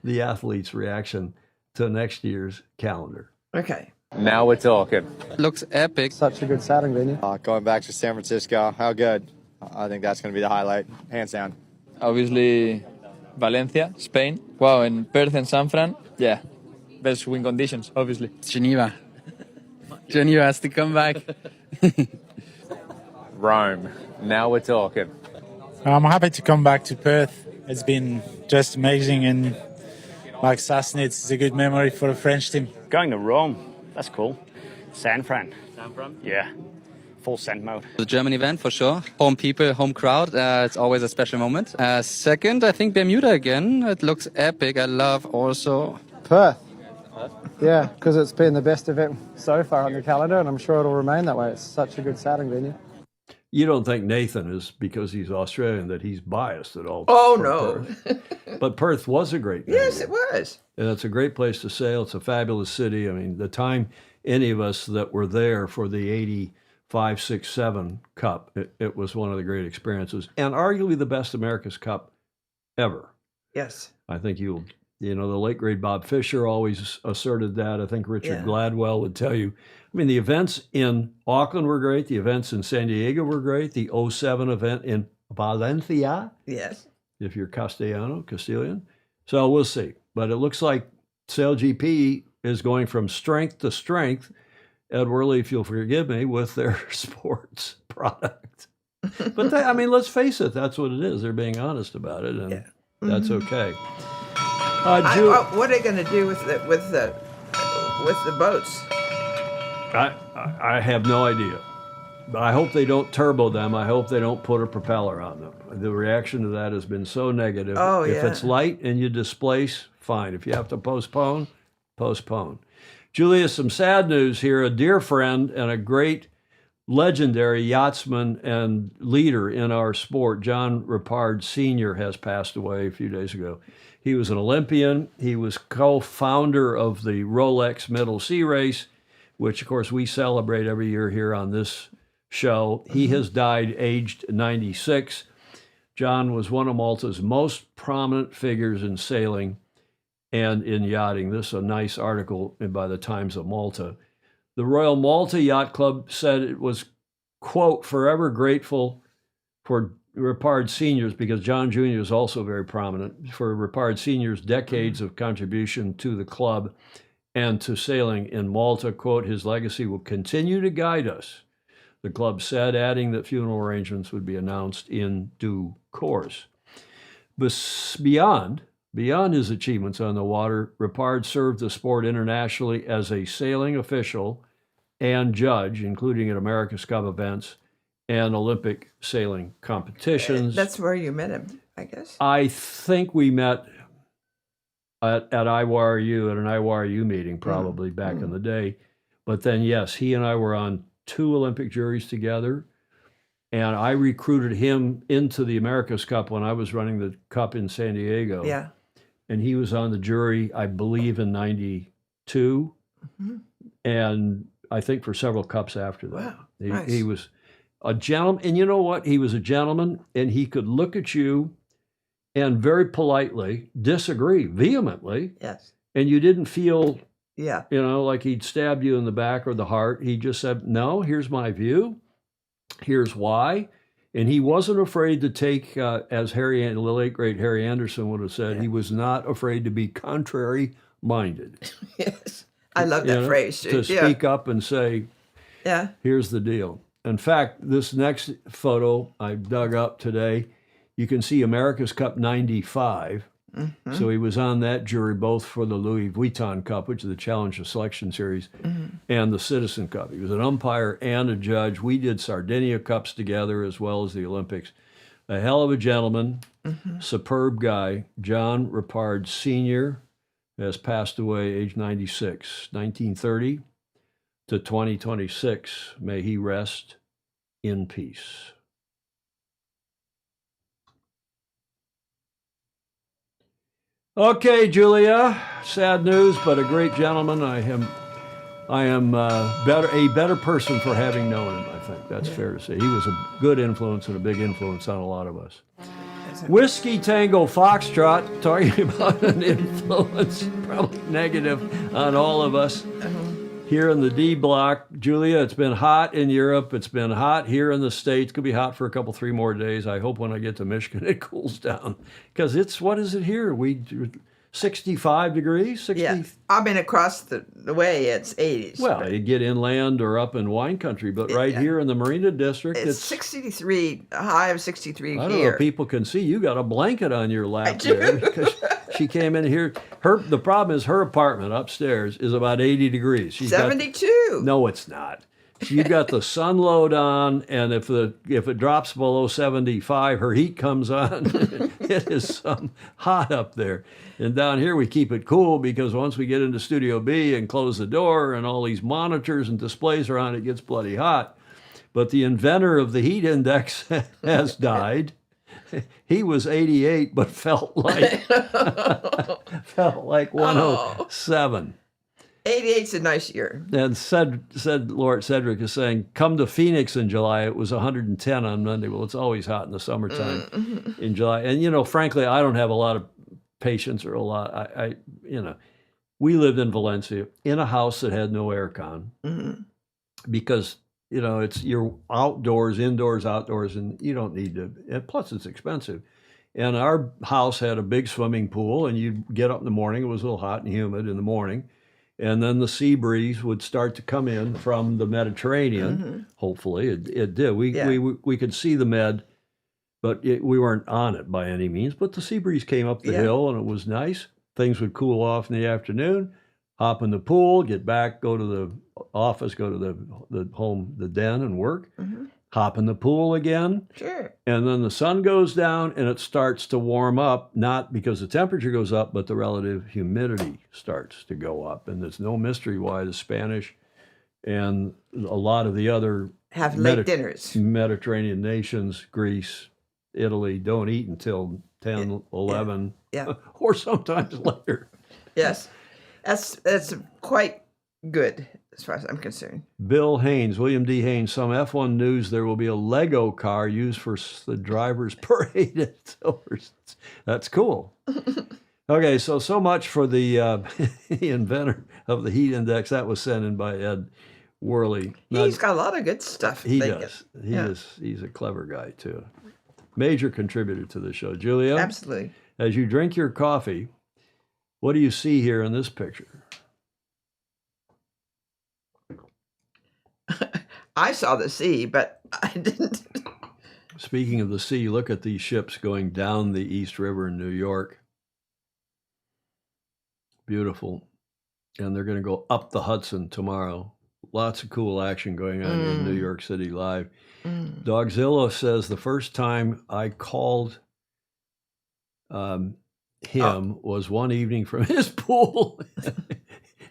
Speaker 1: the athletes' reaction to next year's calendar.
Speaker 2: Okay.
Speaker 7: Now we're talking.
Speaker 9: Looks epic.
Speaker 24: Such a good sailing venue.
Speaker 7: Going back to San Francisco, how good? I think that's going to be the highlight, hands down.
Speaker 9: Obviously, Valencia, Spain. Wow, and Perth and San Fran. Yeah, best wind conditions, obviously. Geneva. Geneva has to come back.
Speaker 7: Rome. Now we're talking.
Speaker 10: I'm happy to come back to Perth. It's been just amazing, and like Sassnitz, it's a good memory for the French team.
Speaker 11: Going to Rome, that's cool. San Fran.
Speaker 9: San Fran?
Speaker 11: Yeah, full scent mode.
Speaker 9: The German event for sure. Home people, home crowd. It's always a special moment. Second, I think Bermuda again. It looks epic. I love also
Speaker 24: Perth. Yeah, because it's been the best event so far on the calendar, and I'm sure it'll remain that way. It's such a good sailing venue.
Speaker 1: You don't think Nathan is, because he's Australian, that he's biased at all?
Speaker 2: Oh, no.
Speaker 1: Perth. But Perth was a great venue.
Speaker 2: Yes, it was.
Speaker 1: And it's a great place to sail. It's a fabulous city. I mean, the time any of us that were there for the 85, 6, 7 Cup, it was one of the great experiences. And arguably the best America's Cup ever.
Speaker 2: Yes.
Speaker 1: I think the late great Bob Fisher always asserted that. I think Richard Gladwell would tell you. I mean, the events in Auckland were great. The events in San Diego were great. The 07 event in Valencia.
Speaker 2: Yes.
Speaker 1: If you're Castilian. So we'll see. But it looks like Sail GP is going from strength to strength, Ed Worley, if you'll forgive me, with their sports product. But let's face it, that's what it is. They're being honest about it, and that's okay.
Speaker 2: What are they going to do with the boats?
Speaker 1: I have no idea. I hope they don't turbo them. I hope they don't put a propeller on them. The reaction to that has been so negative.
Speaker 2: Oh,
Speaker 1: if it's light and you displace, fine. If you have to postpone, postpone. Julia, some sad news here. A dear friend and a great legendary yachtsman and leader in our sport, John Rippard Sr., has passed away a few days ago. He was an Olympian. He was co-founder of the Rolex Middle Sea Race, which, of course, we celebrate every year here on this show. He has died aged 96. John was one of Malta's most prominent figures in sailing and in yachting. This is a nice article by the Times of Malta. The Royal Malta Yacht Club said it was, quote, forever grateful for Rippard Sr.'s, because John Jr. is also very prominent, for Rippard Sr.'s decades of contribution to the club and to sailing in Malta. Quote, his legacy will continue to guide us, the club said, adding that funeral arrangements would be announced in due course. But beyond his achievements on the water, Rippard served the sport internationally as a sailing official and judge, including at America's Cup events and Olympic sailing competitions.
Speaker 2: That's where you met him, I guess.
Speaker 1: I think we met at IYRU, at an IYRU meeting probably back in the day. But then, yes, he and I were on 2 Olympic juries together, and I recruited him into the America's Cup when I was running the Cup in San Diego.
Speaker 2: Yeah.
Speaker 1: And he was on the jury, I believe, in 92, and I think for several Cups after that.
Speaker 2: Wow,
Speaker 1: Nice. He was a gentleman, and you know what? He was a gentleman, and he could look at you and very politely disagree vehemently.
Speaker 2: Yes.
Speaker 1: And you didn't feel,
Speaker 2: Yeah.
Speaker 1: like he'd stabbed you in the back or the heart. He just said, no, here's my view. Here's why. And he wasn't afraid to take, as the late great Harry Anderson would have said, he was not afraid to be contrary-minded.
Speaker 2: Yes. I love that phrase.
Speaker 1: To speak up and say, here's the deal. In fact, this next photo I dug up today, you can see America's Cup 95. So he was on that jury both for the Louis Vuitton Cup, which is the Challenger Selection Series, and the Citizen Cup. He was an umpire and a judge. We did Sardinia Cups together as well as the Olympics. A hell of a gentleman, superb guy. John Rippard Sr. has passed away age 96, 1930 to 2026. May he rest in peace. Okay, Julia. Sad news, but a great gentleman. I am a better person for having known him. I think that's fair to say. He was a good influence and a big influence on a lot of us. Whiskey Tango Foxtrot, talking about an influence, probably negative on all of us. Here in the D block, Julia, it's been hot in Europe. It's been hot here in the States. Could be hot for a couple, 3 more days. I hope when I get to Michigan, it cools down. Because it's, what is it here? 65 degrees? 60?
Speaker 2: Yeah. I mean, across the way, it's 80s.
Speaker 1: Well, you get inland or up in wine country, but right here in the Marina District,
Speaker 2: it's 63, a high of 63
Speaker 1: I don't
Speaker 2: here.
Speaker 1: know if people can see. You got a blanket on your lap there because she came in here. The problem is her apartment upstairs is about 80 degrees. She's
Speaker 2: 72.
Speaker 1: No, it's not. You got the sun load on, and if it drops below 75, her heat comes on. It is hot up there. And down here we keep it cool because once we get into Studio B and close the door and all these monitors and displays are on, it gets bloody hot. But the inventor of the heat index has died. He was 88, but felt like 107.
Speaker 2: 88's a nice year.
Speaker 1: And said Lord Cedric is saying, come to Phoenix in July. It was 110 on Monday. Well, it's always hot in the summertime in July. And, frankly, I don't have a lot of patience or a lot. We lived in Valencia in a house that had no aircon because, you're outdoors, indoors, outdoors, and you don't need to. And plus, it's expensive. And our house had a big swimming pool, and you'd get up in the morning. It was a little hot and humid in the morning. And then the sea breeze would start to come in from the Mediterranean. Hopefully, it did. We could see the Med, but we weren't on it by any means. But the sea breeze came up the hill, and it was nice. Things would cool off in the afternoon. Hop in the pool, get back, go to the office, go to the den, and work. Hop in the pool again.
Speaker 2: Sure.
Speaker 1: And then the sun goes down and it starts to warm up, not because the temperature goes up, but the relative humidity starts to go up. And there's no mystery why the Spanish and a lot of the other
Speaker 2: have late dinners.
Speaker 1: Mediterranean nations, Greece, Italy, don't eat until 10, 11, or sometimes later.
Speaker 2: Yes. That's quite good as far as I'm concerned.
Speaker 1: Bill Haynes, William D. Haynes, some F1 news, there will be a Lego car used for the driver's parade at Silverstone. That's cool. Okay, so much for the inventor of the heat index. That was sent in by Ed Worley.
Speaker 2: He's got a lot of good stuff.
Speaker 1: He does. He's a clever guy, too. Major contributor to the show. Julia?
Speaker 2: Absolutely.
Speaker 1: As you drink your coffee, what do you see here in this picture?
Speaker 2: I saw the sea, but I didn't.
Speaker 1: Speaking of the sea, look at these ships going down the East River in New York. Beautiful. And they're going to go up the Hudson tomorrow. Lots of cool action going on in New York City live. Dogzilla says the first time I called him was one evening from his pool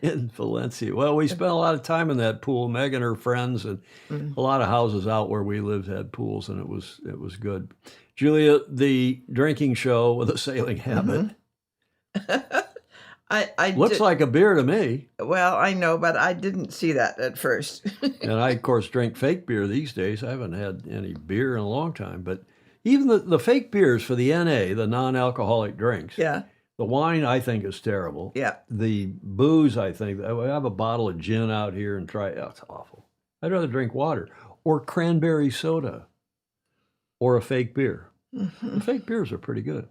Speaker 1: in Valencia. Well, we spent a lot of time in that pool. Meg and her friends, and a lot of houses out where we lived had pools, and it was good. Julia, the drinking show with a sailing habit.
Speaker 2: I
Speaker 1: looks like a beer to me.
Speaker 2: Well, I know, but I didn't see that at first.
Speaker 1: And I, of course, drink fake beer these days. I haven't had any beer in a long time, but even the fake beers for the NA, the non-alcoholic drinks.
Speaker 2: Yeah.
Speaker 1: The wine, I think, is terrible.
Speaker 2: Yeah.
Speaker 1: The booze, I think, I have a bottle of gin out here and try it. Oh, it's awful. I'd rather drink water or cranberry soda or a fake beer. The fake beers are pretty good.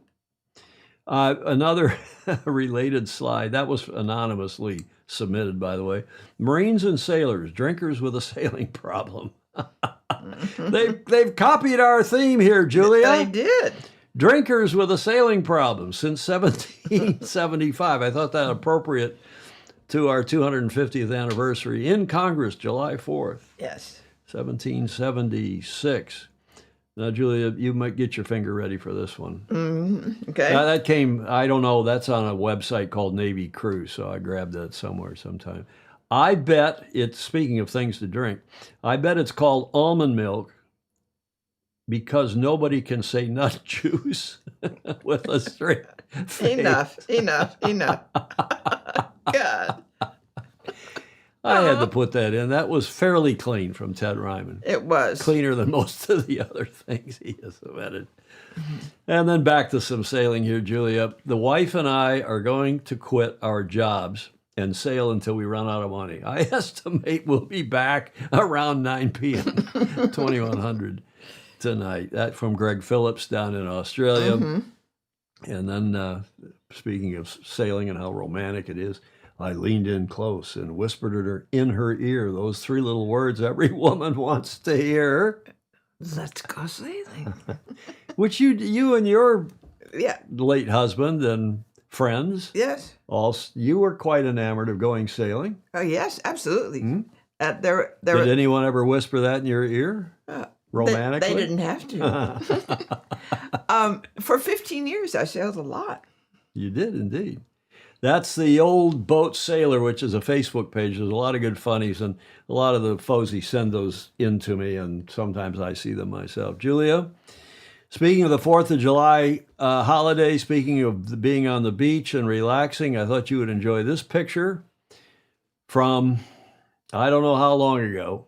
Speaker 1: Another related slide, that was anonymously submitted, by the way. Marines and sailors, drinkers with a sailing problem. They've copied our theme here, Julia.
Speaker 2: They did.
Speaker 1: Drinkers with a sailing problem since 1775. I thought that appropriate to our 250th anniversary in Congress, July 4th.
Speaker 2: Yes.
Speaker 1: 1776. Now, Julia, you might get your finger ready for this one.
Speaker 2: Okay.
Speaker 1: Now, that came, I don't know, that's on a website called Navy Cruise, so I grabbed that somewhere sometime. I bet it's, speaking of things to drink, I bet it's called almond milk because nobody can say nut juice with a straight face.
Speaker 2: Enough. God.
Speaker 1: I had to put that in. That was fairly clean from Ted Ryman.
Speaker 2: It was.
Speaker 1: Cleaner than most of the other things he has omitted. And then back to some sailing here, Julia. The wife and I are going to quit our jobs and sail until we run out of money. I estimate we'll be back around 9 p.m., 2100 tonight. That from Greg Phillips down in Australia. And then speaking of sailing and how romantic it is, I leaned in close and whispered in her ear those 3 little words every woman wants to hear.
Speaker 2: Let's go sailing.
Speaker 1: Which you and your
Speaker 2: Yeah.
Speaker 1: late husband and friends,
Speaker 2: Yes.
Speaker 1: you were quite enamored of going sailing.
Speaker 2: Oh, yes, absolutely.
Speaker 1: Did anyone ever whisper that in your ear? Romantically?
Speaker 2: They didn't have to. For 15 years, I sailed a lot.
Speaker 1: You did indeed. That's the Old Boat Sailor, which is a Facebook page. There's a lot of good funnies, and a lot of the Fozy send those in to me, and sometimes I see them myself. Julia, speaking of the 4th of July holiday, speaking of being on the beach and relaxing, I thought you would enjoy this picture from, I don't know how long ago,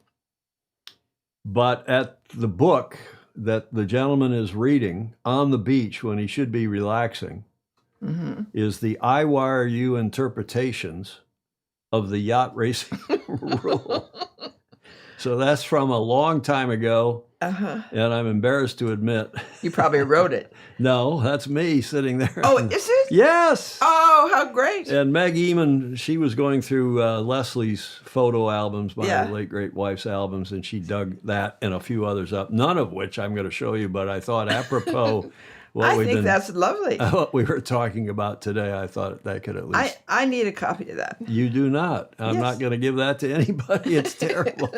Speaker 1: but at the book that the gentleman is reading on the beach when he should be relaxing is the I Wire You interpretations of the yacht racing rule. So that's from a long time ago, and I'm embarrassed to admit.
Speaker 2: You probably wrote it.
Speaker 1: No, that's me sitting there.
Speaker 2: Oh, is it?
Speaker 1: Yes.
Speaker 2: Oh, how great.
Speaker 1: And Meg Eamon, she was going through Leslie's photo albums, my
Speaker 2: Yeah.
Speaker 1: late great wife's albums, and she dug that and a few others up, none of which I'm going to show you, but I thought apropos
Speaker 2: I think that's lovely.
Speaker 1: what we were talking about today, I thought that could at least.
Speaker 2: I need a copy of that.
Speaker 1: You do not. I'm not going to give that to anybody. It's terrible.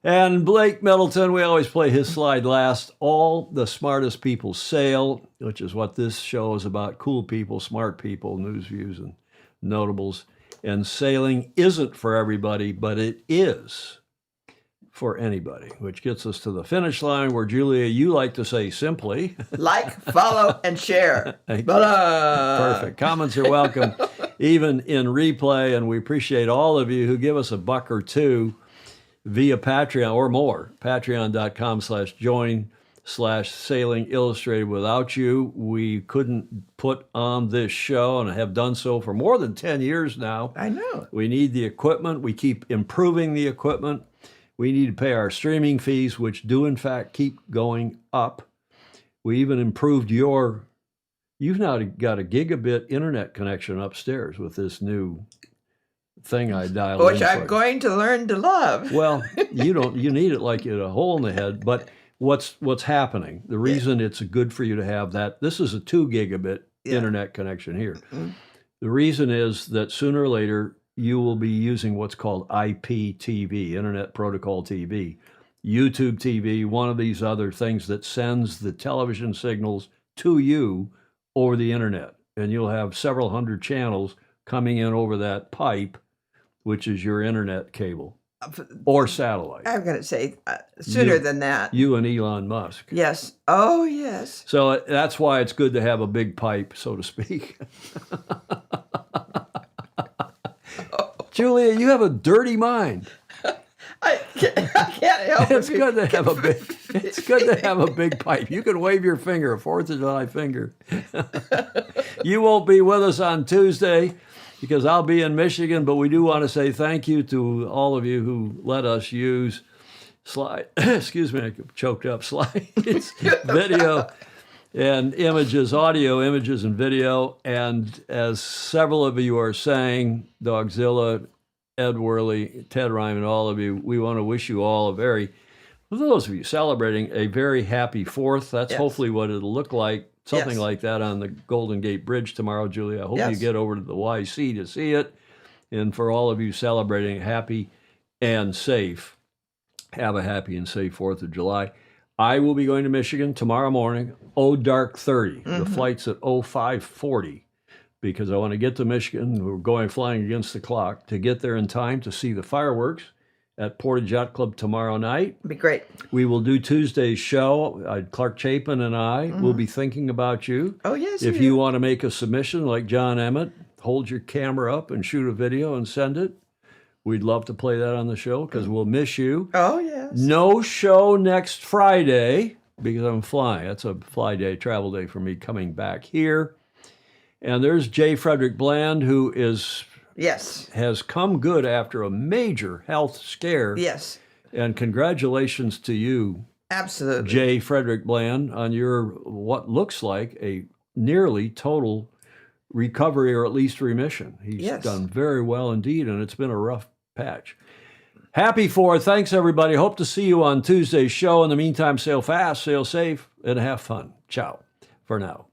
Speaker 1: And Blake Middleton, we always play his slide last. All the smartest people sail, which is what this show is about. Cool people, smart people, news, views, and notables. And sailing isn't for everybody, but it is for anybody, which gets us to the finish line where, Julia, you like to say simply.
Speaker 2: Like, follow, and share.
Speaker 1: Perfect. Comments are welcome, even in replay, and we appreciate all of you who give us $1 or $2 via Patreon or more. Patreon.com/join/sailing illustrated. Without you, we couldn't put on this show and have done so for more than 10 years now.
Speaker 2: I know.
Speaker 1: We need the equipment. We keep improving the equipment. We need to pay our streaming fees, which do in fact keep going up. We even improved you've now got a gigabit internet connection upstairs with this new thing I dialed in.
Speaker 2: Which I'm going to learn to love.
Speaker 1: Well, you need it like you had a hole in the head, but what's happening? The reason it's good for you to have that, this is a 2 gigabit internet connection here. The reason is that sooner or later you will be using what's called IPTV, Internet Protocol TV, YouTube TV, one of these other things that sends the television signals to you over the internet. And you'll have several hundred channels coming in over that pipe, which is your internet cable or satellite.
Speaker 2: I'm going to say sooner than that.
Speaker 1: You and Elon Musk.
Speaker 2: Yes. Oh, yes.
Speaker 1: So that's why it's good to have a big pipe, so to speak. Julia, you have a dirty mind.
Speaker 2: I can't help it.
Speaker 1: It's good to have a big. It's good to have a big pipe. You can wave your finger, a 4th of July finger. You won't be with us on Tuesday because I'll be in Michigan, but we do want to say thank you to all of you who let us use slide. Excuse me, I choked up. Slides, video, and images, audio, images, and video. And as several of you are saying, Dogzilla, Ed Worley, Ted Ryman, all of you, we want to wish you all a very For those of you celebrating, a very happy 4th. That's
Speaker 2: Yes.
Speaker 1: hopefully what it'll look like. Something
Speaker 2: Yes.
Speaker 1: like that on the Golden Gate Bridge tomorrow, Julia. I hope you
Speaker 2: Yes.
Speaker 1: get over to the YC to see it. And for all of you celebrating, happy and safe, have a happy and safe 4th of July. I will be going to Michigan tomorrow morning, dark 30. The flight's at 05:40 because I want to get to Michigan. We're flying against the clock to get there in time to see the fireworks at Portage Yacht Club tomorrow night.
Speaker 2: Be great.
Speaker 1: We will do Tuesday's show. Clark Chapin and I will be thinking about you.
Speaker 2: Oh, yes.
Speaker 1: If you want to make a submission like John Emmett, hold your camera up and shoot a video and send it. We'd love to play that on the show because we'll miss you.
Speaker 2: Oh, yes.
Speaker 1: No show next Friday because I'm flying. That's a fly day, travel day for me coming back here. And there's J. Frederick Bland, who has come good after a major health scare.
Speaker 2: Yes.
Speaker 1: And congratulations to you,
Speaker 2: Absolutely.
Speaker 1: J. Frederick Bland, on your what looks like a nearly total recovery or at least remission. He's done very well indeed, and it's been a rough patch. Happy 4th. Thanks, everybody. Hope to see you on Tuesday's show. In the meantime, sail fast, sail safe, and have fun. Ciao for now.